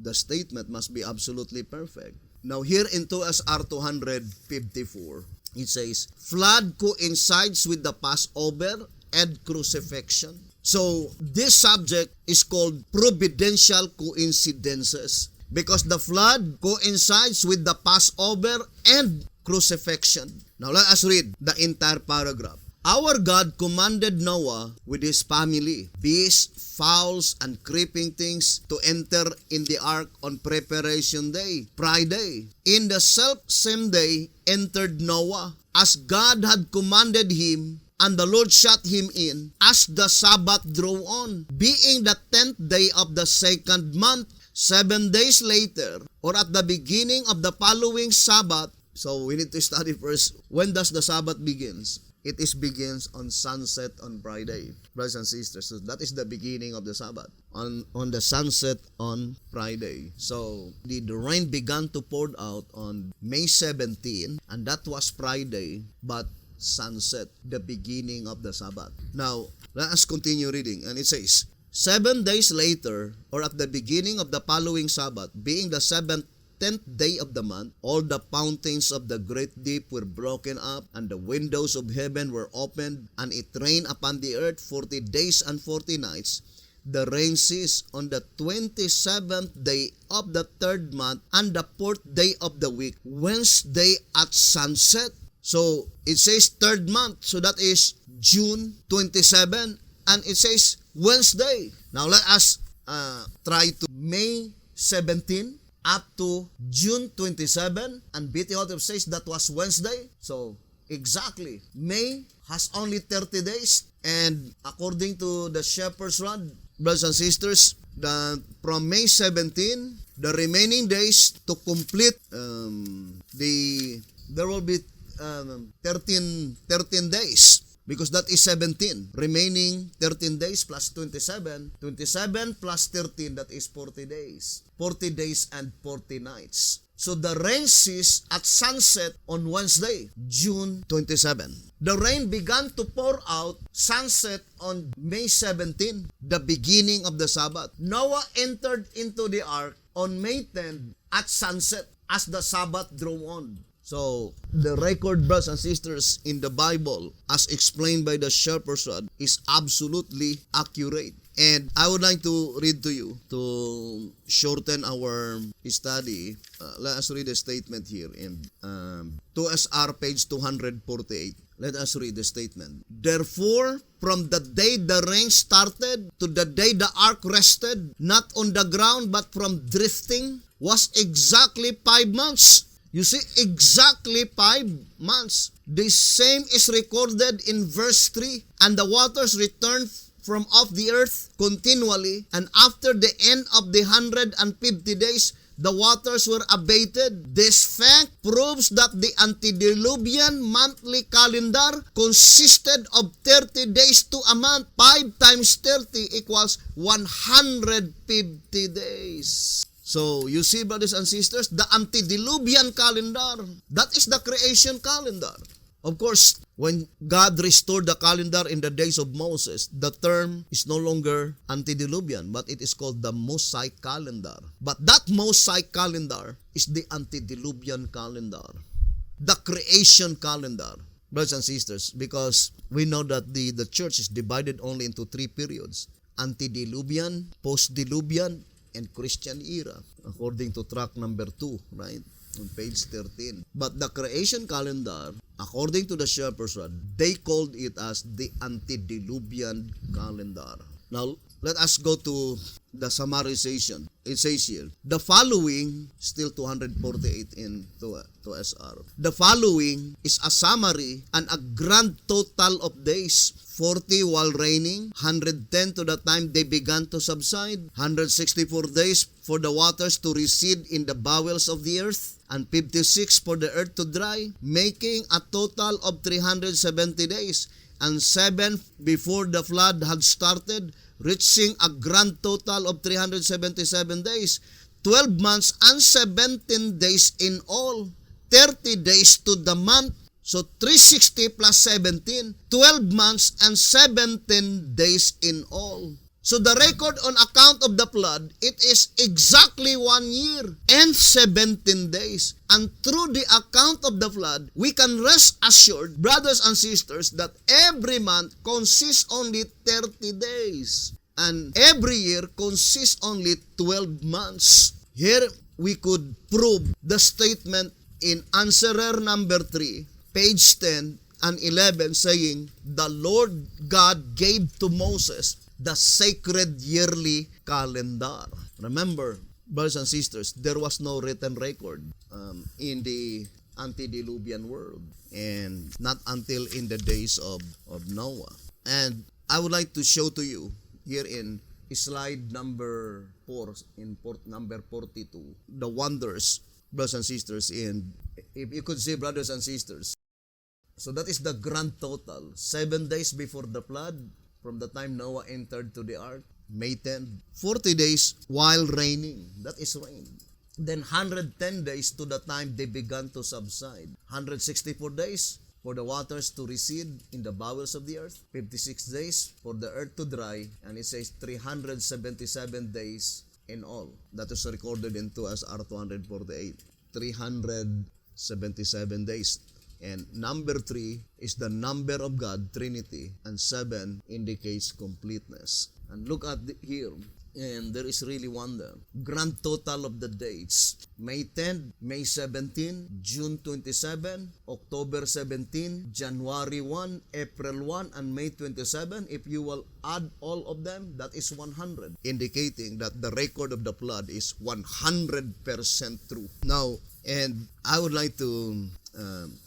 the statement must be absolutely perfect. Now here in 2SR 254, it says, flood coincides with the Passover and crucifixion. So this subject is called providential coincidences, because the flood coincides with the Passover and crucifixion. Now let us read the entire paragraph. Our God commanded Noah with his family, beasts, fowls, and creeping things to enter in the ark on preparation day, Friday. In the self-same day entered Noah, as God had commanded him, and the Lord shut him in as the Sabbath drew on, being the 10th day of the 2nd month. 7 days later, or at the beginning of the following Sabbath. So we need to study first, when does the Sabbath begins? It begins on sunset on Friday, brothers and sisters. So that is the beginning of the Sabbath, on the sunset on Friday. So the rain began to pour out on May 17, and that was Friday, but sunset, the beginning of the Sabbath. Now, let us continue reading. And it says, 7 days later, or at the beginning of the following Sabbath, being the 10th day of the month, all the fountains of the great deep were broken up, and the windows of heaven were opened, and it rained upon the earth 40 days and 40 nights. The rain ceased on the 27th day of the 3rd month, and the 4th day of the week, Wednesday at sunset. So, it says 3rd month, so that is June 27, and it says Wednesday. Now, let us try to May 17 up to June 27, and BT-hotep says that was Wednesday. So, exactly, May has only 30 days, and according to the shepherd's rod, brothers and sisters, from May 17, the remaining days to complete there will be 13 days because that is 17. Remaining 13 days plus 27. 27 plus 13, that is 40 days. 40 days and 40 nights. So the rain ceased at sunset on Wednesday, June 27. The rain began to pour out sunset on May 17, the beginning of the Sabbath. Noah entered into the ark on May 10 at sunset as the Sabbath drew on. So, the record, brothers and sisters, in the Bible, as explained by the Shepherd's Rod, is absolutely accurate. And I would like to read to you, to shorten our study. Let us read the statement here in 2SR page 248. Let us read the statement. Therefore, from the day the rain started to the day the ark rested, not on the ground but from drifting, was exactly 5 months. You see, exactly 5 months. The same is recorded in verse 3. And the waters returned from off the earth continually, and after the end of the 150 days, the waters were abated. This fact proves that the antediluvian monthly calendar consisted of 30 days to a month. 5 times 30 equals 150 days. So, you see, brothers and sisters, the antediluvian calendar, that is the creation calendar. Of course, when God restored the calendar in the days of Moses, the term is no longer antediluvian, but it is called the Mosaic calendar. But that Mosaic calendar is the antediluvian calendar, the creation calendar, brothers and sisters, because we know that the church is divided only into 3 periods: antediluvian, post-diluvian, and Christian era, according to track number 2, right? On page 13. But the creation calendar, according to the Shepherd's Rod, they called it as the antediluvian calendar. Now, let us go to the summarization. It says here, the following, still 248 in 2SR. The following is a summary and a grand total of days: 40 while raining, 110 to the time they began to subside, 164 days for the waters to recede in the bowels of the earth, and 56 for the earth to dry, making a total of 370 days, and 7 before the flood had started, reaching a grand total of 377 days, 12 months and 17 days in all, 30 days to the month. So 360 plus 17, 12 months and 17 days in all. So the record on account of the flood, it is exactly 1 year and 17 days. And through the account of the flood, we can rest assured, brothers and sisters, that every month consists only 30 days. And every year consists only 12 months. Here we could prove the statement in answerer number 3, page 10 and 11, saying, the Lord God gave to Moses the sacred yearly calendar. Remember, brothers and sisters, there was no written record in the antediluvian world, and not until in the days of Noah. And I would like to show to you here in slide number 4, in port number 42, the wonders, brothers and sisters, in, if you could see, brothers and sisters, so that is the grand total. 7 days before the flood, from the time Noah entered to the ark, May 10. 40 days while raining, that is rain. Then 110 days to the time they began to subside. 164 days for the waters to recede in the bowels of the earth. 56 days for the earth to dry. And it says 377 days in all. That is recorded in 2SR 248. 377 days. And number 3 is the number of God, Trinity, and 7 indicates completeness. And look at here, and there is really wonder. Grand total of the dates: May 10, May 17, June 27, October 17, January 1, April 1, and May 27. If you will add all of them, that is 100, indicating that the record of the flood is 100% true. Now, and I would like to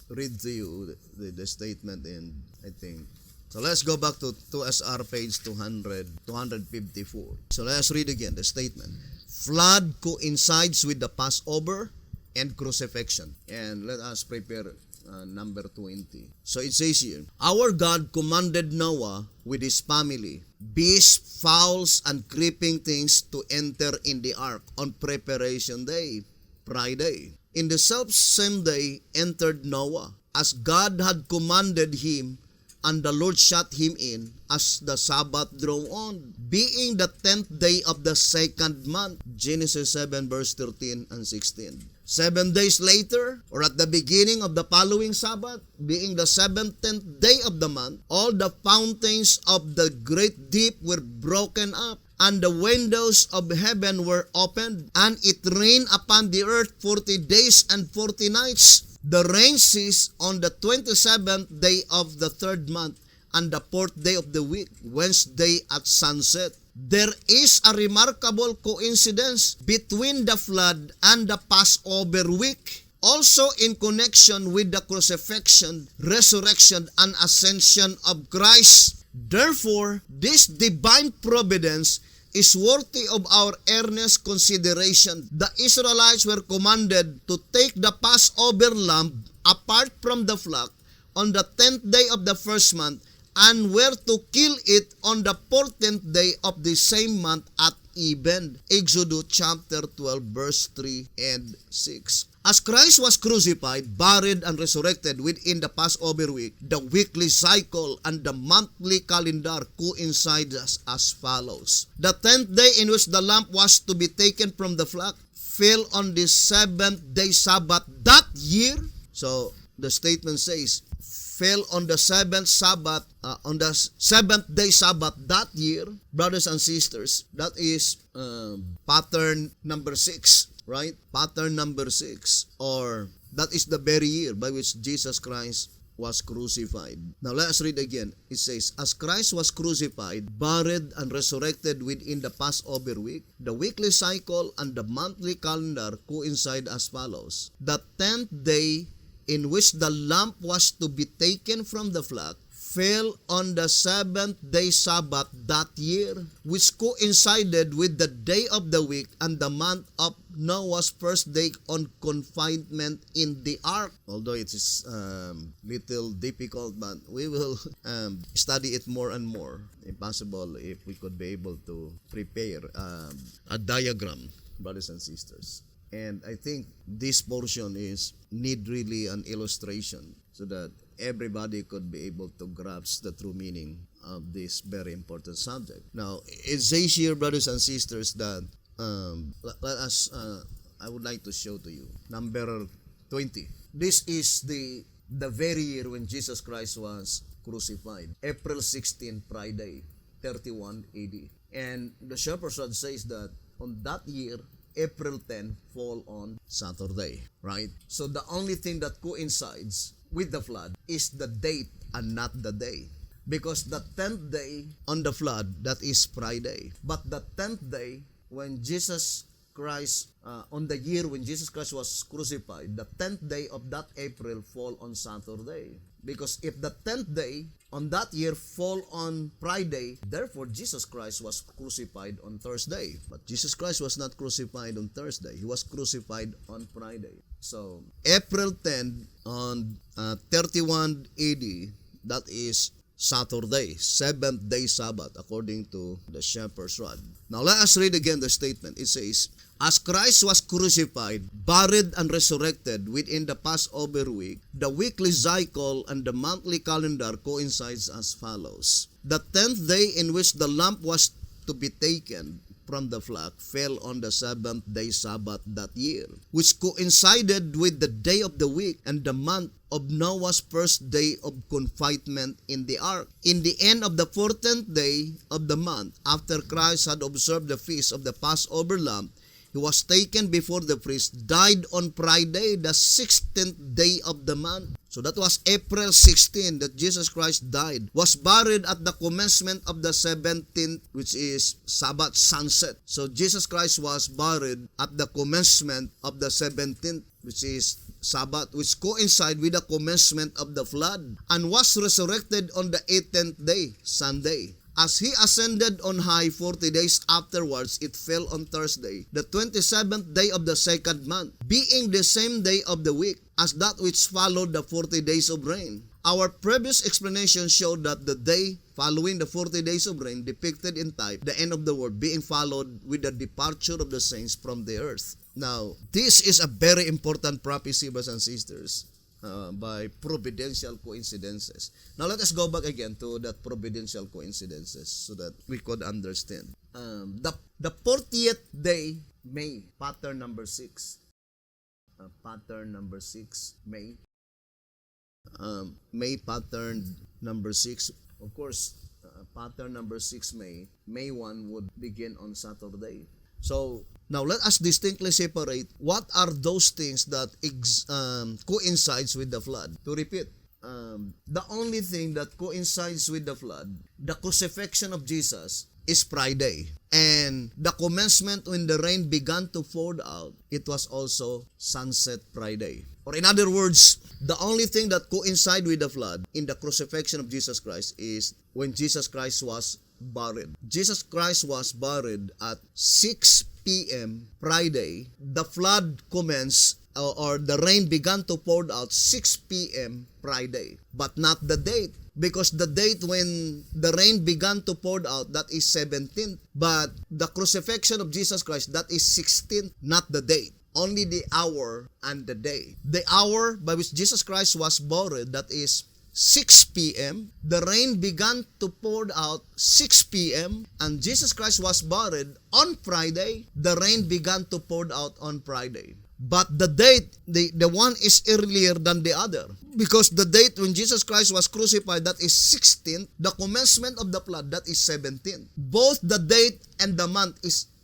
read to you the statement in, I think, so let's go back to SR page 254. So let's read again the statement. Flood coincides with the Passover and crucifixion. And let us prepare number 20. So it says here, our God commanded Noah with his family, beasts, fowls, and creeping things to enter in the ark on preparation day, Friday. In the self-same day entered Noah, as God had commanded him, and the Lord shut him in as the Sabbath drew on, being the 10th day of the second month. Genesis 7 verse 13 and 16. 7 days later, or at the beginning of the following Sabbath, being the 17th day of the month, all the fountains of the great deep were broken up, and the windows of heaven were opened, and it rained upon the earth 40 days and 40 nights. The rain ceased on the 27th day of the third month, and the 4th day of the week, Wednesday at sunset. There is a remarkable coincidence between the flood and the Passover week, also in connection with the crucifixion, resurrection, and ascension of Christ. Therefore, this divine providence is worthy of our earnest consideration. The Israelites were commanded to take the Passover lamb apart from the flock on the 10th day of the first month, and were to kill it on the 14th day of the same month at even. Exodus chapter 12 verse 3 and 6. As Christ was crucified, buried, and resurrected within the Passover week, the weekly cycle and the monthly calendar coincide as follows. The 10th day in which the lamb was to be taken from the flock fell on the 7th day Sabbath that year. So the statement says, fell on the 7th Sabbath, on the 7th day Sabbath that year. Brothers and sisters, that is pattern number 6. Right? Pattern number 6, or that is the very year by which Jesus Christ was crucified. Now let us read again. It says, as Christ was crucified, buried, and resurrected within the Passover week, the weekly cycle and the monthly calendar coincide as follows. The 10th day in which the lamb was to be taken from the flock fell on the 7th day Sabbath that year, which coincided with the day of the week and the month of Noah's first day on confinement in the ark. Although it is little difficult, but we will study it more and more. If possible, if we could be able to prepare a diagram, brothers and sisters. And I think this portion need really an illustration so that everybody could be able to grasp the true meaning of this very important subject. Now, it says here, brothers and sisters, that let us, I would like to show to you, number 20. This is the very year when Jesus Christ was crucified, April 16, Friday, 31 AD. And the Shepherd's Rod says that on that year, April 10 fall on Saturday, right? So the only thing that coincides with the flood is the date and not the day. Because the 10th day on the flood, that is Friday. But the 10th day when Jesus Christ, on the year when Jesus Christ was crucified, the 10th day of that April fall on Saturday. Because if the 10th day on that year fall on Friday, therefore Jesus Christ was crucified on Thursday. But Jesus Christ was not crucified on Thursday. He was crucified on Friday. So April 10 on 31 AD, that is Saturday, 7th day Sabbath, according to the Shepherd's Rod. Now let us read again the statement. It says, as Christ was crucified, buried, and resurrected within the Passover week, the weekly cycle and the monthly calendar coincides as follows. The 10th day in which the lamb was to be taken from the flock fell on the 7th day Sabbath that year, which coincided with the day of the week and the month of Noah's first day of confinement in the ark. In the end of the 14th day of the month, after Christ had observed the feast of the Passover lamb, he was taken before the priest, died on Friday, the 16th day of the month. So that was April 16 that Jesus Christ died. Was buried at the commencement of the 17th, which is Sabbath sunset. So Jesus Christ was buried at the commencement of the 17th, which is Sabbath, which coincide with the commencement of the flood, and was resurrected on the 18th day, Sunday. As he ascended on high 40 days afterwards, it fell on Thursday, the 27th day of the second month, being the same day of the week as that which followed the 40 days of rain. Our previous explanation showed that the day following the 40 days of rain depicted in type the end of the world being followed with the departure of the saints from the earth. Now, this is a very important prophecy, brothers and sisters, by providential coincidences. Now, let us go back again to that providential coincidences so that we could understand. The 40th day, May, pattern number 6. Pattern number 6, May. May pattern number 6. Of course, pattern number 6, May 1 would begin on Saturday. So, now let us distinctly separate what are those things that coincides with the flood. To repeat, the only thing that coincides with the flood, the crucifixion of Jesus, is Friday. And the commencement when the rain began to pour out, it was also Sunset Friday. Or in other words, the only thing that coincide with the flood in the crucifixion of Jesus Christ is when Jesus Christ was buried. Jesus Christ was buried at 6 p.m. Friday. The flood commenced or the rain began to pour out 6 p.m. Friday, but not the date. Because the date when the rain began to pour out, that is 17th. But the crucifixion of Jesus Christ, that is 16th, not the date. Only the hour and the day. The hour by which Jesus Christ was buried, that is 6 p.m. The rain began to pour out 6 p.m. and Jesus Christ was buried on Friday. The rain began to pour out on Friday. But the date, the one is earlier than the other. Because the date when Jesus Christ was crucified, that is 16th. The commencement of the flood, that is 17th. Both the date and the month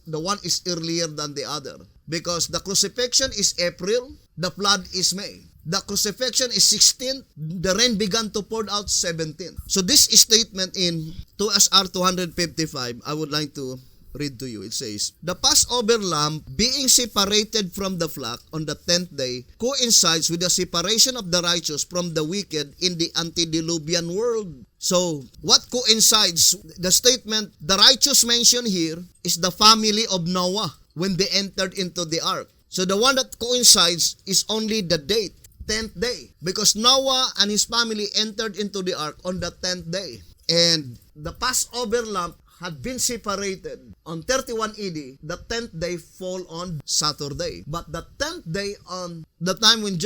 the one is earlier than the other. Because the crucifixion is April, the flood is May. The crucifixion is 16th, the rain began to pour out 17th. So this statement in 2SR 255, I would like to read to you. It says, the Passover lamb being separated from the flock on the 10th day coincides with the separation of the righteous from the wicked in the antediluvian world. So, what coincides? The statement, the righteous mentioned here is the family of Noah when they entered into the ark. So, the one that coincides is only the date, 10th day. Because Noah and his family entered into the ark on the 10th day. And the Passover lamb had been separated on 31 AD, the 10th day fall on Saturday. But the 10th day on the time when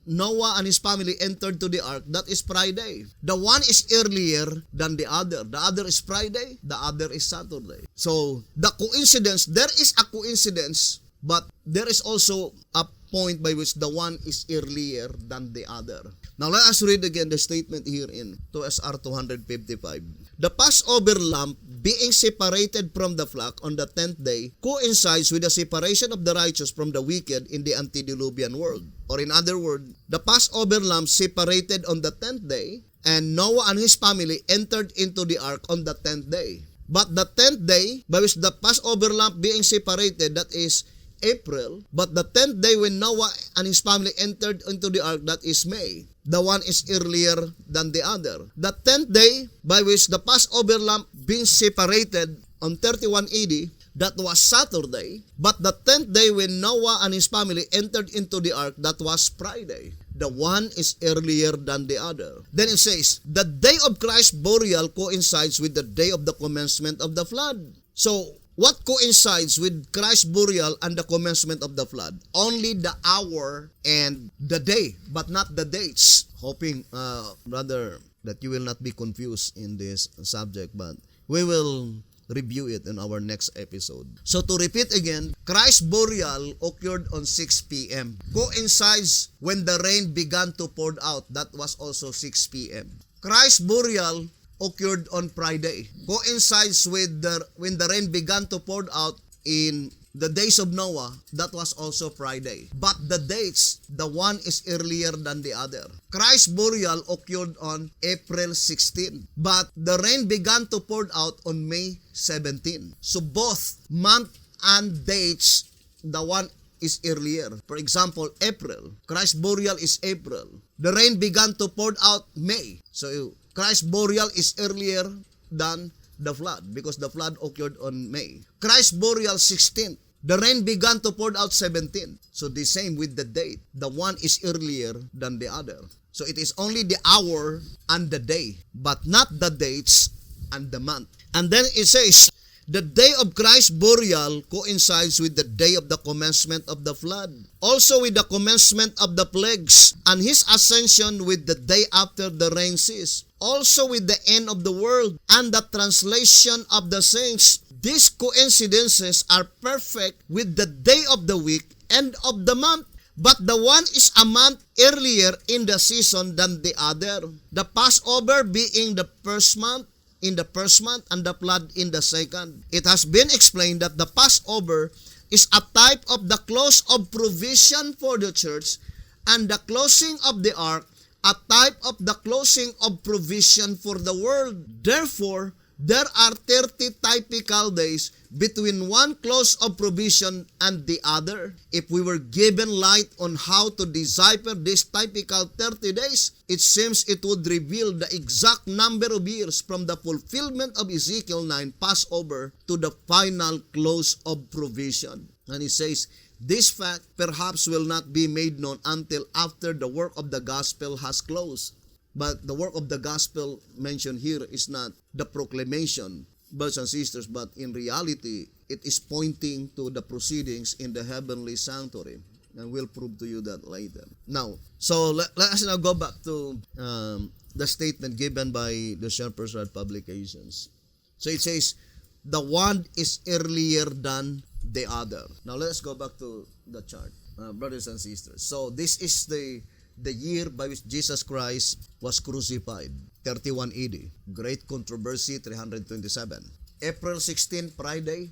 Noah and his family entered to the ark, that is Friday. The one is earlier than the other. The other is Friday, the other is Saturday. So, the coincidence, there is a coincidence, but there is also a point by which the one is earlier than the other. Now, let us read again the statement here in 2SR 255. The Passover lamb being separated from the flock on the 10th day coincides with the separation of the righteous from the wicked in the antediluvian world. Or in other words, the Passover lamb separated on the 10th day and Noah and his family entered into the ark on the 10th day. But the 10th day by which the Passover lamb being separated, that is April, but the 10th day when Noah and his family entered into the ark, that is May. The one is earlier than the other. The 10th day by which the Passover lamb being separated on 31 AD, that was Saturday. But the 10th day when Noah and his family entered into the ark, that was Friday. The one is earlier than the other. Then it says, the day of Christ's burial coincides with the day of the commencement of the flood. So, what coincides with Christ's burial and the commencement of the flood? Only the hour and the day, but not the dates. Hoping, brother, that you will not be confused in this subject, but we will review it in our next episode. So to repeat again, Christ's burial occurred on 6 p.m. Coincides when the rain began to pour out. That was also 6 p.m. Christ's burial occurred on Friday. Coincides with when the rain began to pour out in the days of Noah. That was also Friday. But the dates, the one is earlier than the other. Christ's burial occurred on April 16. But the rain began to pour out on May 17. So both month and dates, the one is earlier. For example, April. Christ's burial is April. The rain began to pour out May. So Christ's burial is earlier than the flood because the flood occurred on May. Christ's burial 16th. The rain began to pour out 17th. So the same with the date. The one is earlier than the other. So it is only the hour and the day, but not the dates and the month. And then it says, the day of Christ's burial coincides with the day of the commencement of the flood. Also with the commencement of the plagues, and his ascension with the day after the rain ceased. Also with the end of the world and the translation of the saints. These coincidences are perfect with the day of the week and of the month. But the one is a month earlier in the season than the other. The Passover being the first month, in the first month, and the flood in the second. It has been explained that the Passover is a type of the close of provision for the church, and the closing of the ark a type of the closing of provision for the world. Therefore, there are 30 typical days between one close of provision and the other. If we were given light on how to decipher these typical 30 days, it seems it would reveal the exact number of years from the fulfillment of Ezekiel 9 Passover to the final close of provision. And he says, this fact perhaps will not be made known until after the work of the gospel has closed. But the work of the gospel mentioned here is not the proclamation, brothers and sisters, but in reality, it is pointing to the proceedings in the heavenly sanctuary. And we'll prove to you that later. Now, so let us now go back to the statement given by the Shepherd's Publications. So it says, the one is earlier than the other. Now let us go back to the chart, brothers and sisters. So this is the year by which Jesus Christ was crucified, 31 AD. Great controversy, 327. April 16, Friday,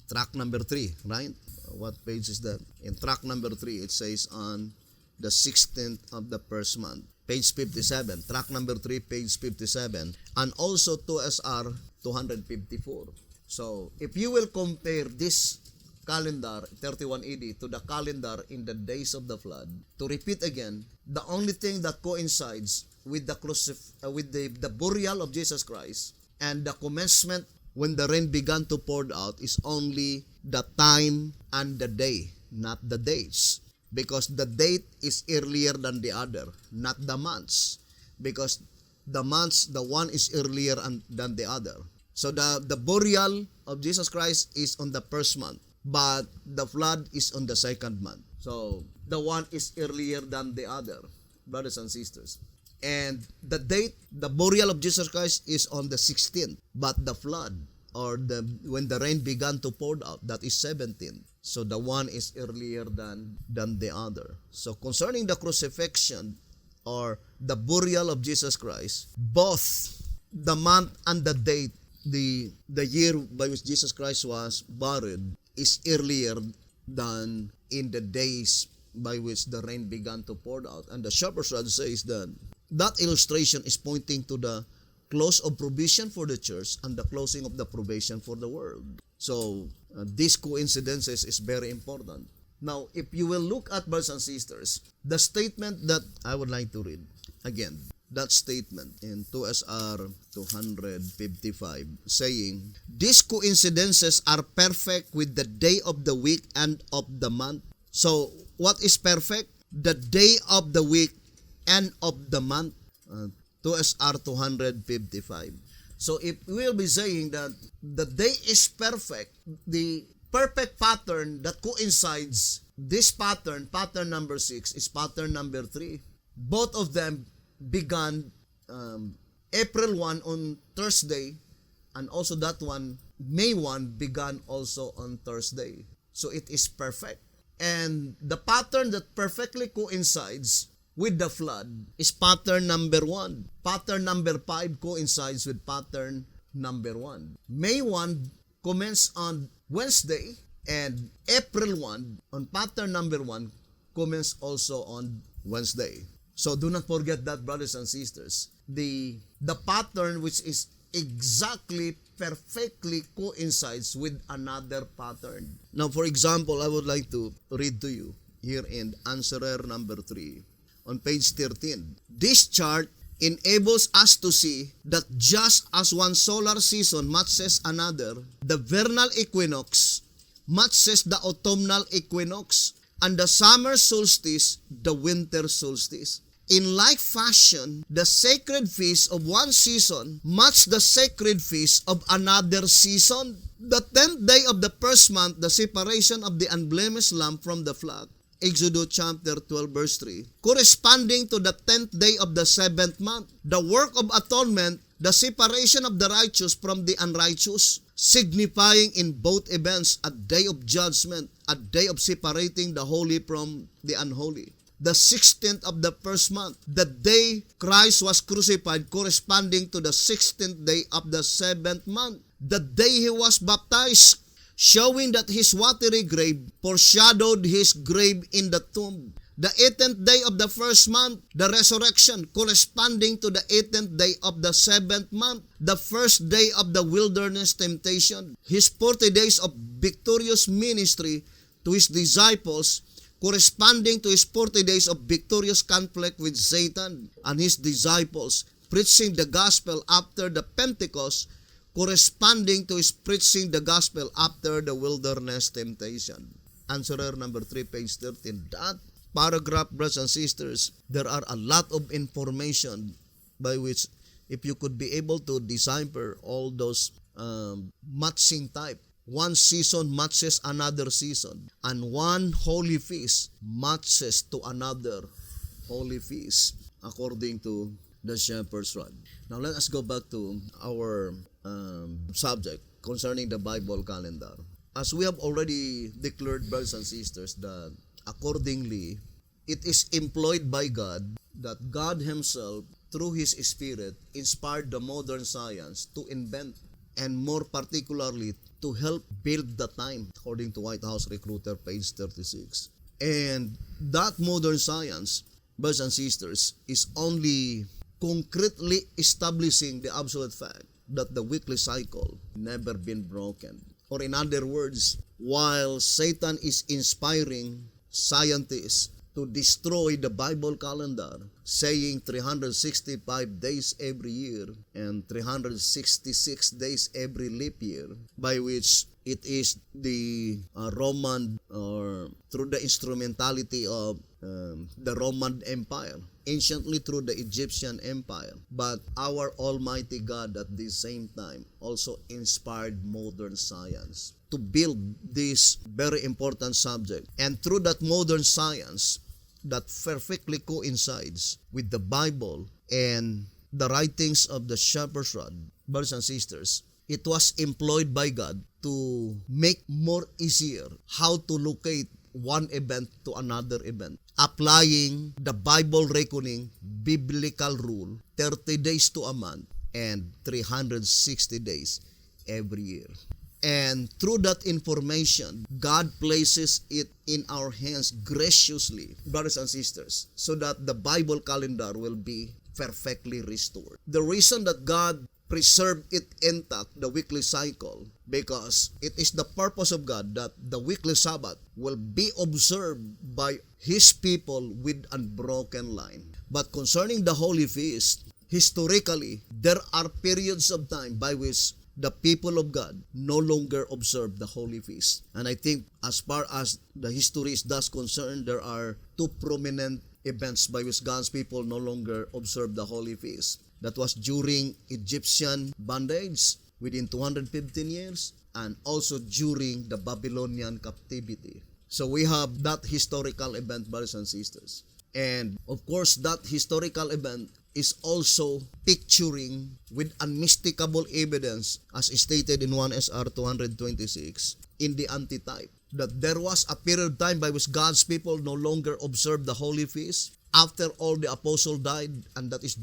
track number 3, right? What page is that? In track number 3, it says on the 16th of the first month. Page 57, track number 3, page 57. And also 2SR 254. So, if you will compare this calendar, 31 AD, to the calendar in the days of the flood, to repeat again, the only thing that coincides with the burial of Jesus Christ and the commencement when the rain began to pour out is only the time and the day, not the dates. Because the date is earlier than the other, not the months. Because the months, the one is earlier than the other. So the burial of Jesus Christ is on the first month, but the flood is on the second month. So the one is earlier than the other, brothers and sisters. And the date, the burial of Jesus Christ is on the 16th, but the flood, or when the rain began to pour out, that is 17th. So the one is earlier than the other. So concerning the crucifixion or the burial of Jesus Christ, both the month and the date, the year by which Jesus Christ was buried is earlier than in the days by which the rain began to pour out. And the Shepherd's Rod says that illustration is pointing to the close of provision for the church and the closing of the provision for the world. So these coincidences is very important. Now, if you will look at, brothers and sisters, the statement that I would like to read again, that statement in 2SR 255 saying, these coincidences are perfect with the day of the week and of the month. So what is perfect? The day of the week and of the month. 2SR 255. So if we will be saying that the day is perfect, the perfect pattern that coincides, this pattern number 6 is pattern number 3. Both of them began April 1 on Thursday, and also that one, May 1, began also on Thursday. So it is perfect. And the pattern that perfectly coincides with the flood is pattern number 1. Pattern number 5 coincides with pattern number 1. May 1 commenced on Wednesday, and April 1 on pattern number 1 commenced also on Wednesday. So do not forget that, brothers and sisters. The pattern which is exactly, perfectly coincides with another pattern. Now, for example, I would like to read to you here in answerer number 3 on page 13. This chart enables us to see that just as one solar season matches another, the vernal equinox matches the autumnal equinox, and the summer solstice, the winter solstice. In like fashion, the sacred feast of one season match the sacred feast of another season. The 10th day of the first month, the separation of the unblemished lamb from the flock, Exodus chapter 12 verse 3, corresponding to the 10th day of the 7th month, the work of atonement, the separation of the righteous from the unrighteous, signifying in both events a day of judgment, a day of separating the holy from the unholy. The 16th of the first month, the day Christ was crucified, corresponding to the 16th day of the 7th month, the day he was baptized, showing that his watery grave foreshadowed his grave in the tomb. The 18th day of the first month, the resurrection, corresponding to the 18th day of the 7th month, the first day of the wilderness temptation, his 40 days of victorious ministry to his disciples, corresponding to his 40 days of victorious conflict with Satan and his disciples, preaching the gospel after the Pentecost, corresponding to his preaching the gospel after the wilderness temptation. Answerer number 3, page 13. That paragraph, brothers and sisters, there are a lot of information by which if you could be able to decipher all those matching type. One season matches another season, and one holy feast matches to another holy feast according to the shepherd's rod. Now let us go back to our subject concerning the Bible calendar. As we have already declared, brothers and sisters, that accordingly it is employed by God, that God himself through his Spirit inspired the modern science to invent, and more particularly to help build the time, according to White House Recruiter, page 36. And that modern science, brothers and sisters, is only concretely establishing the absolute fact that the weekly cycle never been broken. Or in other words, while Satan is inspiring scientists to destroy the Bible calendar, saying 365 days every year and 366 days every leap year, by which it is the Roman, or through the instrumentality of the Roman Empire, anciently through the Egyptian Empire. But our Almighty God at the same time also inspired modern science to build this very important subject. And through that modern science that perfectly coincides with the Bible and the writings of the shepherd's rod, brothers and sisters, it was employed by God to make more easier how to locate one event to another event, applying the Bible reckoning biblical rule, 30 days to a month and 360 days every year. And through that information, God places it in our hands graciously, brothers and sisters, so that the Bible calendar will be perfectly restored. The reason that God preserved it intact, the weekly cycle, because it is the purpose of God that the weekly Sabbath will be observed by His people with unbroken line. But concerning the Holy Feast, historically, there are periods of time by which the people of God no longer observe the Holy Feast. And I think as far as the history is thus concerned, there are two prominent events by which God's people no longer observe the Holy Feast. That was during Egyptian bondage within 215 years, and also during the Babylonian captivity. So we have that historical event, brothers and sisters. And of course, that historical event is also picturing with unmistakable evidence, as stated in 1 SR 226, in the antitype, that there was a period of time by which God's people no longer observed the Holy Feast after all the apostles died, and that is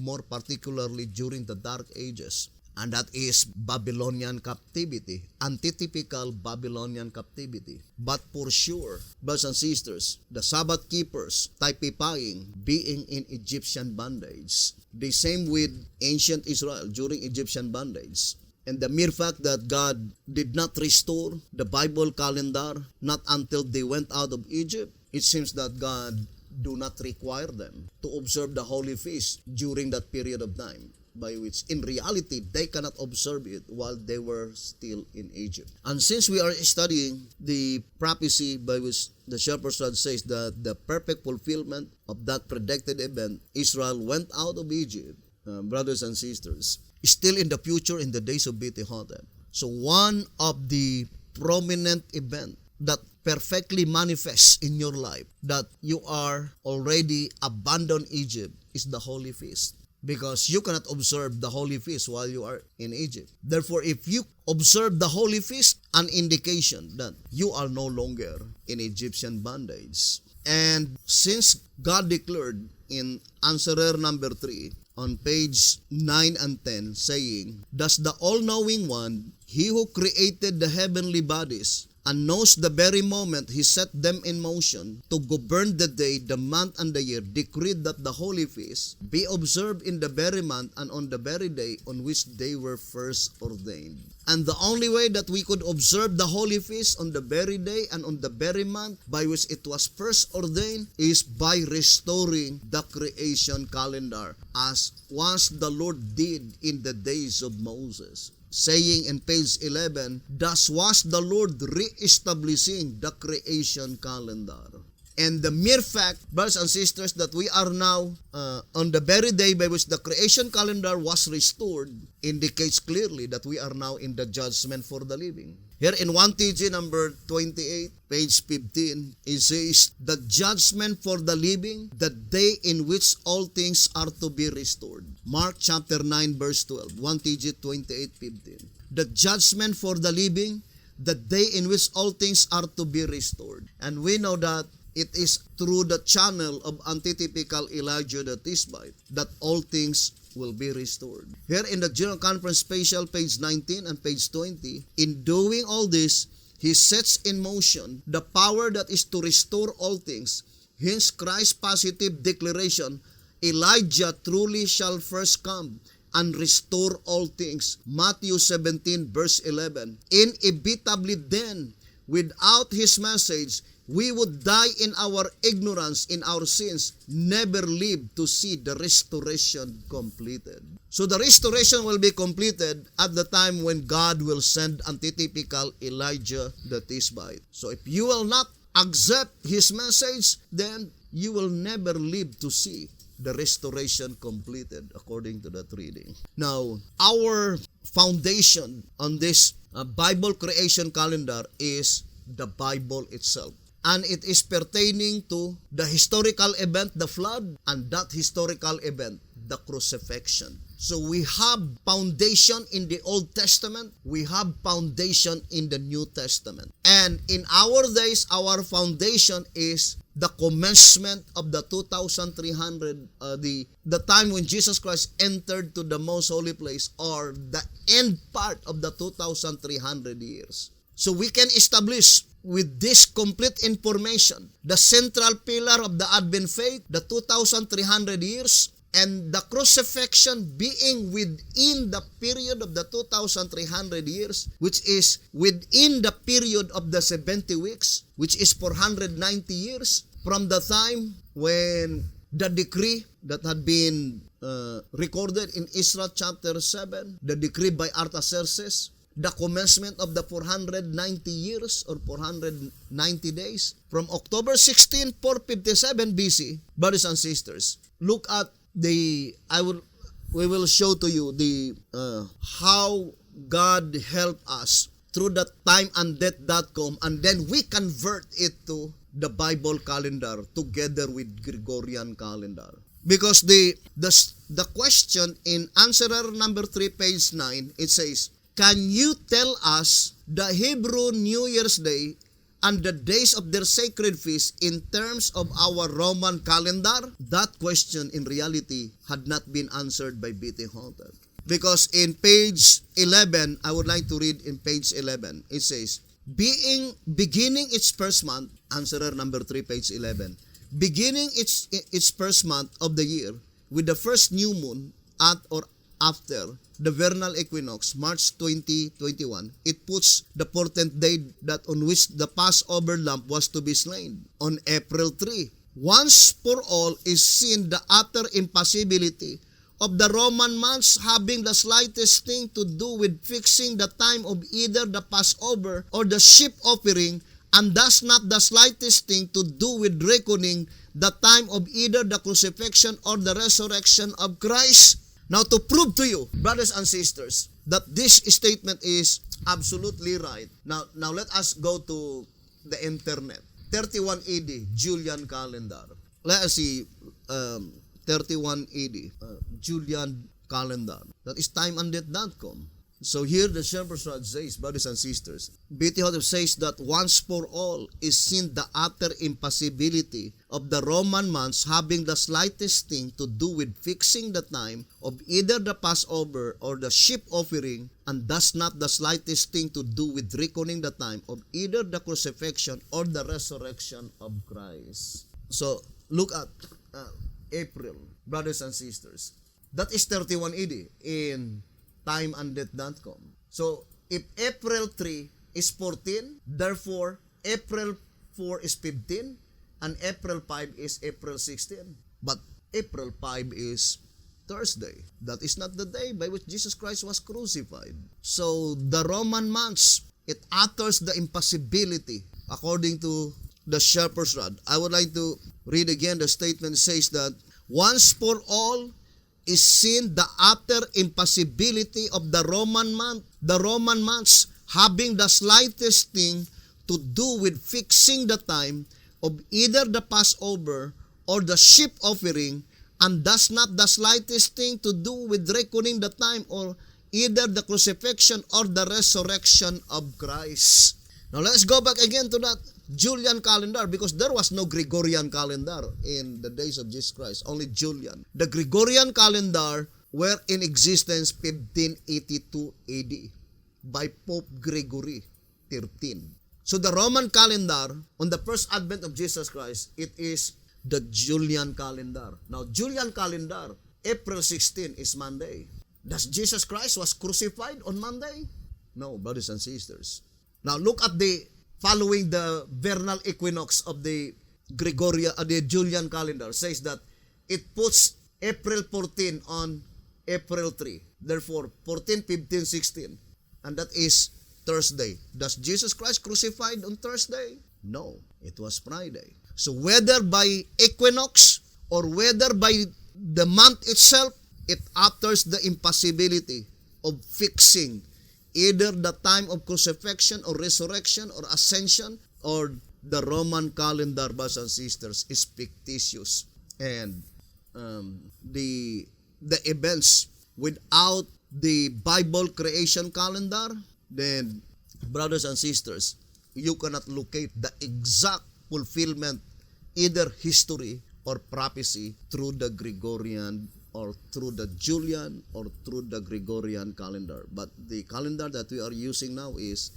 more particularly during the Dark Ages. And that is Babylonian captivity, antitypical Babylonian captivity. But for sure, brothers and sisters, the Sabbath keepers typifying being in Egyptian bondage. The same with ancient Israel during Egyptian bondage. And the mere fact that God did not restore the Bible calendar not until they went out of Egypt, it seems that God do not require them to observe the holy feast during that period of time, by which in reality they cannot observe it while they were still in Egypt. And since we are studying the prophecy by which the Shepherd's Rod says that the perfect fulfillment of that predicted event, Israel went out of Egypt, brothers and sisters, still in the future in the days of Beti-Hotep. So one of the prominent event that perfectly manifests in your life that you are already abandoned Egypt is the Holy Feast. Because you cannot observe the Holy Feast while you are in Egypt. Therefore, if you observe the Holy Feast, an indication that you are no longer in Egyptian bondage. And since God declared in answerer number 3 on page 9 and 10, saying, "Thus the all-knowing one, he who created the heavenly bodies, and knows the very moment he set them in motion to govern the day, the month, and the year, decreed that the holy feast be observed in the very month and on the very day on which they were first ordained." And the only way that we could observe the holy feast on the very day and on the very month by which it was first ordained is by restoring the creation calendar, as once the Lord did in the days of Moses. Saying in page 11, "Thus was the Lord re-establishing the creation calendar." And the mere fact, brothers and sisters, that we are now on the very day by which the creation calendar was restored indicates clearly that we are now in the judgment for the living. Here in 1 TG number 28, page 15, it says, "The judgment for the living, the day in which all things are to be restored." Mark chapter 9 verse 12, 1 TG 28:15. The judgment for the living, the day in which all things are to be restored. And we know that it is through the channel of antitypical Elijah the Tishbite that all things will be restored. Here in the General Conference Special, page 19 and page 20, in doing all this, he sets in motion the power that is to restore all things. Hence Christ's positive declaration, "Elijah truly shall first come and restore all things." Matthew 17 verse 11. Inevitably then, without his message, we would die in our ignorance, in our sins, never live to see the restoration completed. So the restoration will be completed at the time when God will send antitypical Elijah the Tishbite. So if you will not accept his message, then you will never live to see the restoration completed, according to that reading. Now, our foundation on this Bible creation calendar is the Bible itself. And it is pertaining to the historical event, the flood, and that historical event, the crucifixion. So we have foundation in the Old Testament, we have foundation in the New Testament. And in our days, our foundation is the commencement of the 2,300, the time when Jesus Christ entered to the most holy place, or the end part of the 2,300 years. So we can establish with this complete information the central pillar of the Advent faith, the 2,300 years, and the crucifixion being within the period of the 2,300 years, which is within the period of the 70 weeks, which is 490 years, from the time when the decree that had been recorded in Ezra chapter 7, the decree by Artaxerxes, the commencement of the 490 years or 490 days, from October 16, 457 BC, brothers and sisters, look at we will show to you how God helped us through the timeanddeath.com, and then we convert it to the Bible calendar together with Gregorian calendar. Because the question in answerer number 3, page 9, it says, "Can you tell us the Hebrew New Year's Day and the days of their sacred feast in terms of our Roman calendar?" That question in reality had not been answered by Beti-Hotep. Because in page 11, I would like to read in page 11, it says, beginning its first month, answerer number 3, page 11, beginning its first month of the year with the first new moon at or after the vernal equinox, March 2021, it puts the portent day that on which the Passover lamb was to be slain. On April 3, once for all is seen the utter impossibility of the Roman months having the slightest thing to do with fixing the time of either the Passover or the sheep offering, and thus not the slightest thing to do with reckoning the time of either the crucifixion or the resurrection of Christ. Now, to prove to you, brothers and sisters, that this statement is absolutely right. Now let us go to the internet. 31 AD, Julian calendar. Let us see 31 AD, Julian calendar. That is timeanddate.com. So here the Shepherd's Rod says, brothers and sisters, B.T. Hotep says that once for all is seen the utter impossibility of the Roman months having the slightest thing to do with fixing the time of either the Passover or the sheep offering, and thus not the slightest thing to do with reckoning the time of either the crucifixion or the resurrection of Christ. So look at April, brothers and sisters. That is 31 AD in timeanddate.com. So, if April 3 is 14, therefore, April 4 is 15, and April 5 is April 16. But April 5 is Thursday. That is not the day by which Jesus Christ was crucified. So, the Roman months, it utters the impossibility according to the Shepherd's Rod. I would like to read again the statement. Says that, once for all is seen the utter impossibility of the Roman months having the slightest thing to do with fixing the time of either the Passover or the sheep offering, and thus not the slightest thing to do with reckoning the time or either the crucifixion or the resurrection of Christ. Now let's go back again to that Julian calendar, because there was no Gregorian calendar in the days of Jesus Christ, only Julian. The Gregorian calendar were in existence 1582 AD by Pope Gregory XIII. So the Roman calendar on the first advent of Jesus Christ, it is the Julian calendar. Now Julian calendar, April 16 is Monday. Does Jesus Christ was crucified on Monday? No, brothers and sisters. Now look at the following the vernal equinox of the Julian calendar, says that it puts April 14 on April 3. Therefore, 14, 15, 16. And that is Thursday. Does Jesus Christ crucified on Thursday? No, it was Friday. So whether by equinox or whether by the month itself, it utters the impossibility of fixing either the time of crucifixion or resurrection or ascension, or the Roman calendar, brothers and sisters, is fictitious. And the events without the Bible creation calendar, then, brothers and sisters, you cannot locate the exact fulfillment, either history or prophecy, through the Gregorian or through the Julian or through the Gregorian calendar. But the calendar that we are using now is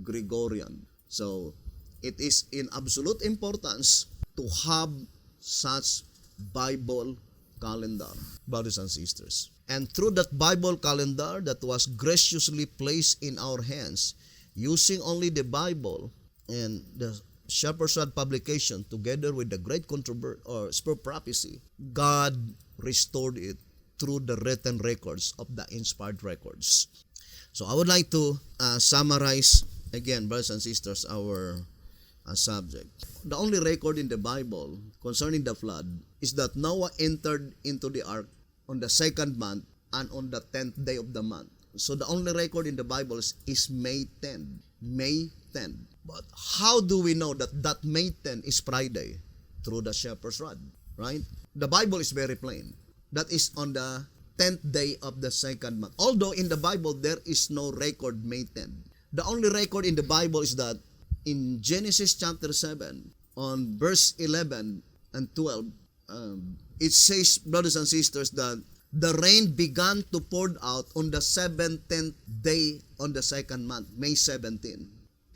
Gregorian. So it is in absolute importance to have such Bible calendar, brothers and sisters. And through that Bible calendar that was graciously placed in our hands, using only the Bible and the Shepherd's Rod publication together with the great controversy or spur prophecy, God restored it through the written records of the inspired records. So I would like to summarize again, brothers and sisters, our subject. The only record in the Bible concerning the flood is that Noah entered into the ark on the second month and on the 10th day of the month. So the only record in the Bible is May 10. May 10. But how do we know that May 10 is Friday? Through the Shepherd's Rod, right? The Bible is very plain. That is on the 10th day of the second month. Although in the Bible there is no record May 10. The only record in the Bible is that in Genesis chapter 7, on verse 11 and 12, it says, brothers and sisters, that the rain began to pour out on the 17th day on the second month, May 17.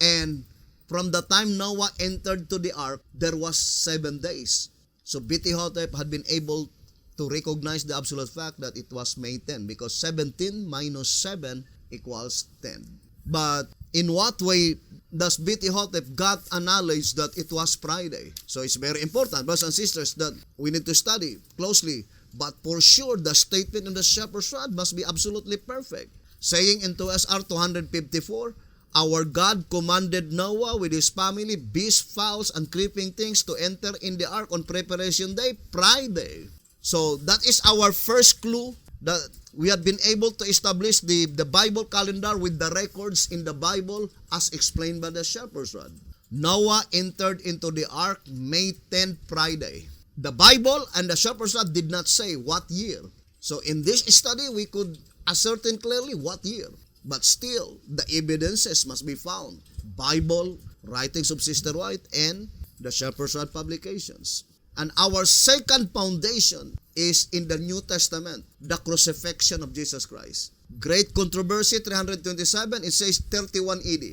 And from the time Noah entered to the ark, there was 7 days. So B.T. Hotep had been able to recognize the absolute fact that it was May 10, because 17 minus 7 equals 10. But in what way does BT Hotep got a knowledge that it was Friday? So it's very important, brothers and sisters, that we need to study closely. But for sure, the statement in the shepherd's rod must be absolutely perfect. Saying in 2SR 254, our God commanded Noah with his family, beasts, fowls, and creeping things to enter in the ark on preparation day, Friday. So that is our first clue that we have been able to establish the Bible calendar with the records in the Bible as explained by the shepherd's rod. Noah entered into the ark May 10, Friday. The Bible and the shepherd's rod did not say what year. So in this study, we could ascertain clearly what year. But still, the evidences must be found. Bible, writings of Sister White, and the shepherd's rod publications. And our second foundation is in the New Testament, the crucifixion of Jesus Christ. Great Controversy 327, it says 31 AD.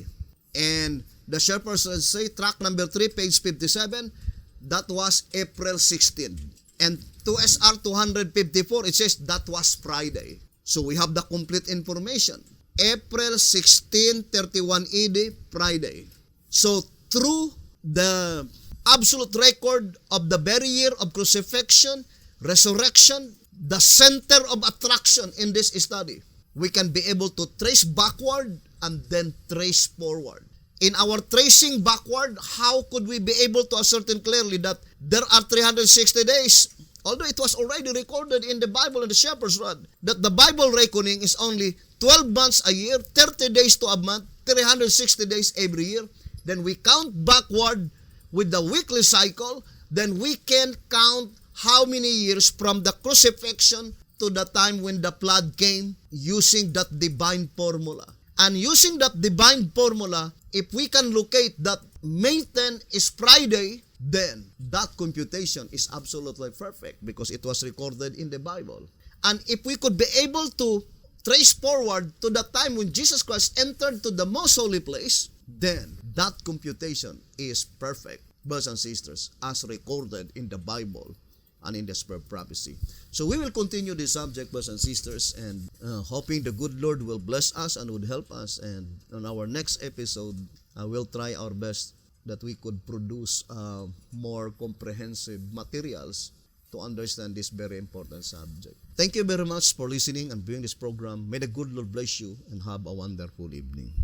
And the shepherd's rod say, track number 3, page 57, that was April 16. And 2SR 254, it says that was Friday. So we have the complete information. April 16, 31 AD, Friday. So through the absolute record of the very year of crucifixion, resurrection, the center of attraction in this study, we can be able to trace backward and then trace forward. In our tracing backward, how could we be able to ascertain clearly that there are 360 days? Although it was already recorded in the Bible and the shepherd's rod, that the Bible reckoning is only 12 months a year, 30 days to a month, 360 days every year. Then we count backward with the weekly cycle, then we can count how many years from the crucifixion to the time when the flood came using that divine formula. And using that divine formula, if we can locate that May 10 is Friday, then that computation is absolutely perfect because it was recorded in the Bible. And if we could be able to trace forward to the time when Jesus Christ entered to the most holy place, then that computation is perfect, brothers and sisters, as recorded in the Bible and in the Spirit of prophecy. So we will continue this subject, brothers and sisters, and hoping the good Lord will bless us and would help us. And on our next episode, we'll try our best that we could produce more comprehensive materials to understand this very important subject. Thank you very much for listening and viewing this program. May the good Lord bless you and have a wonderful evening.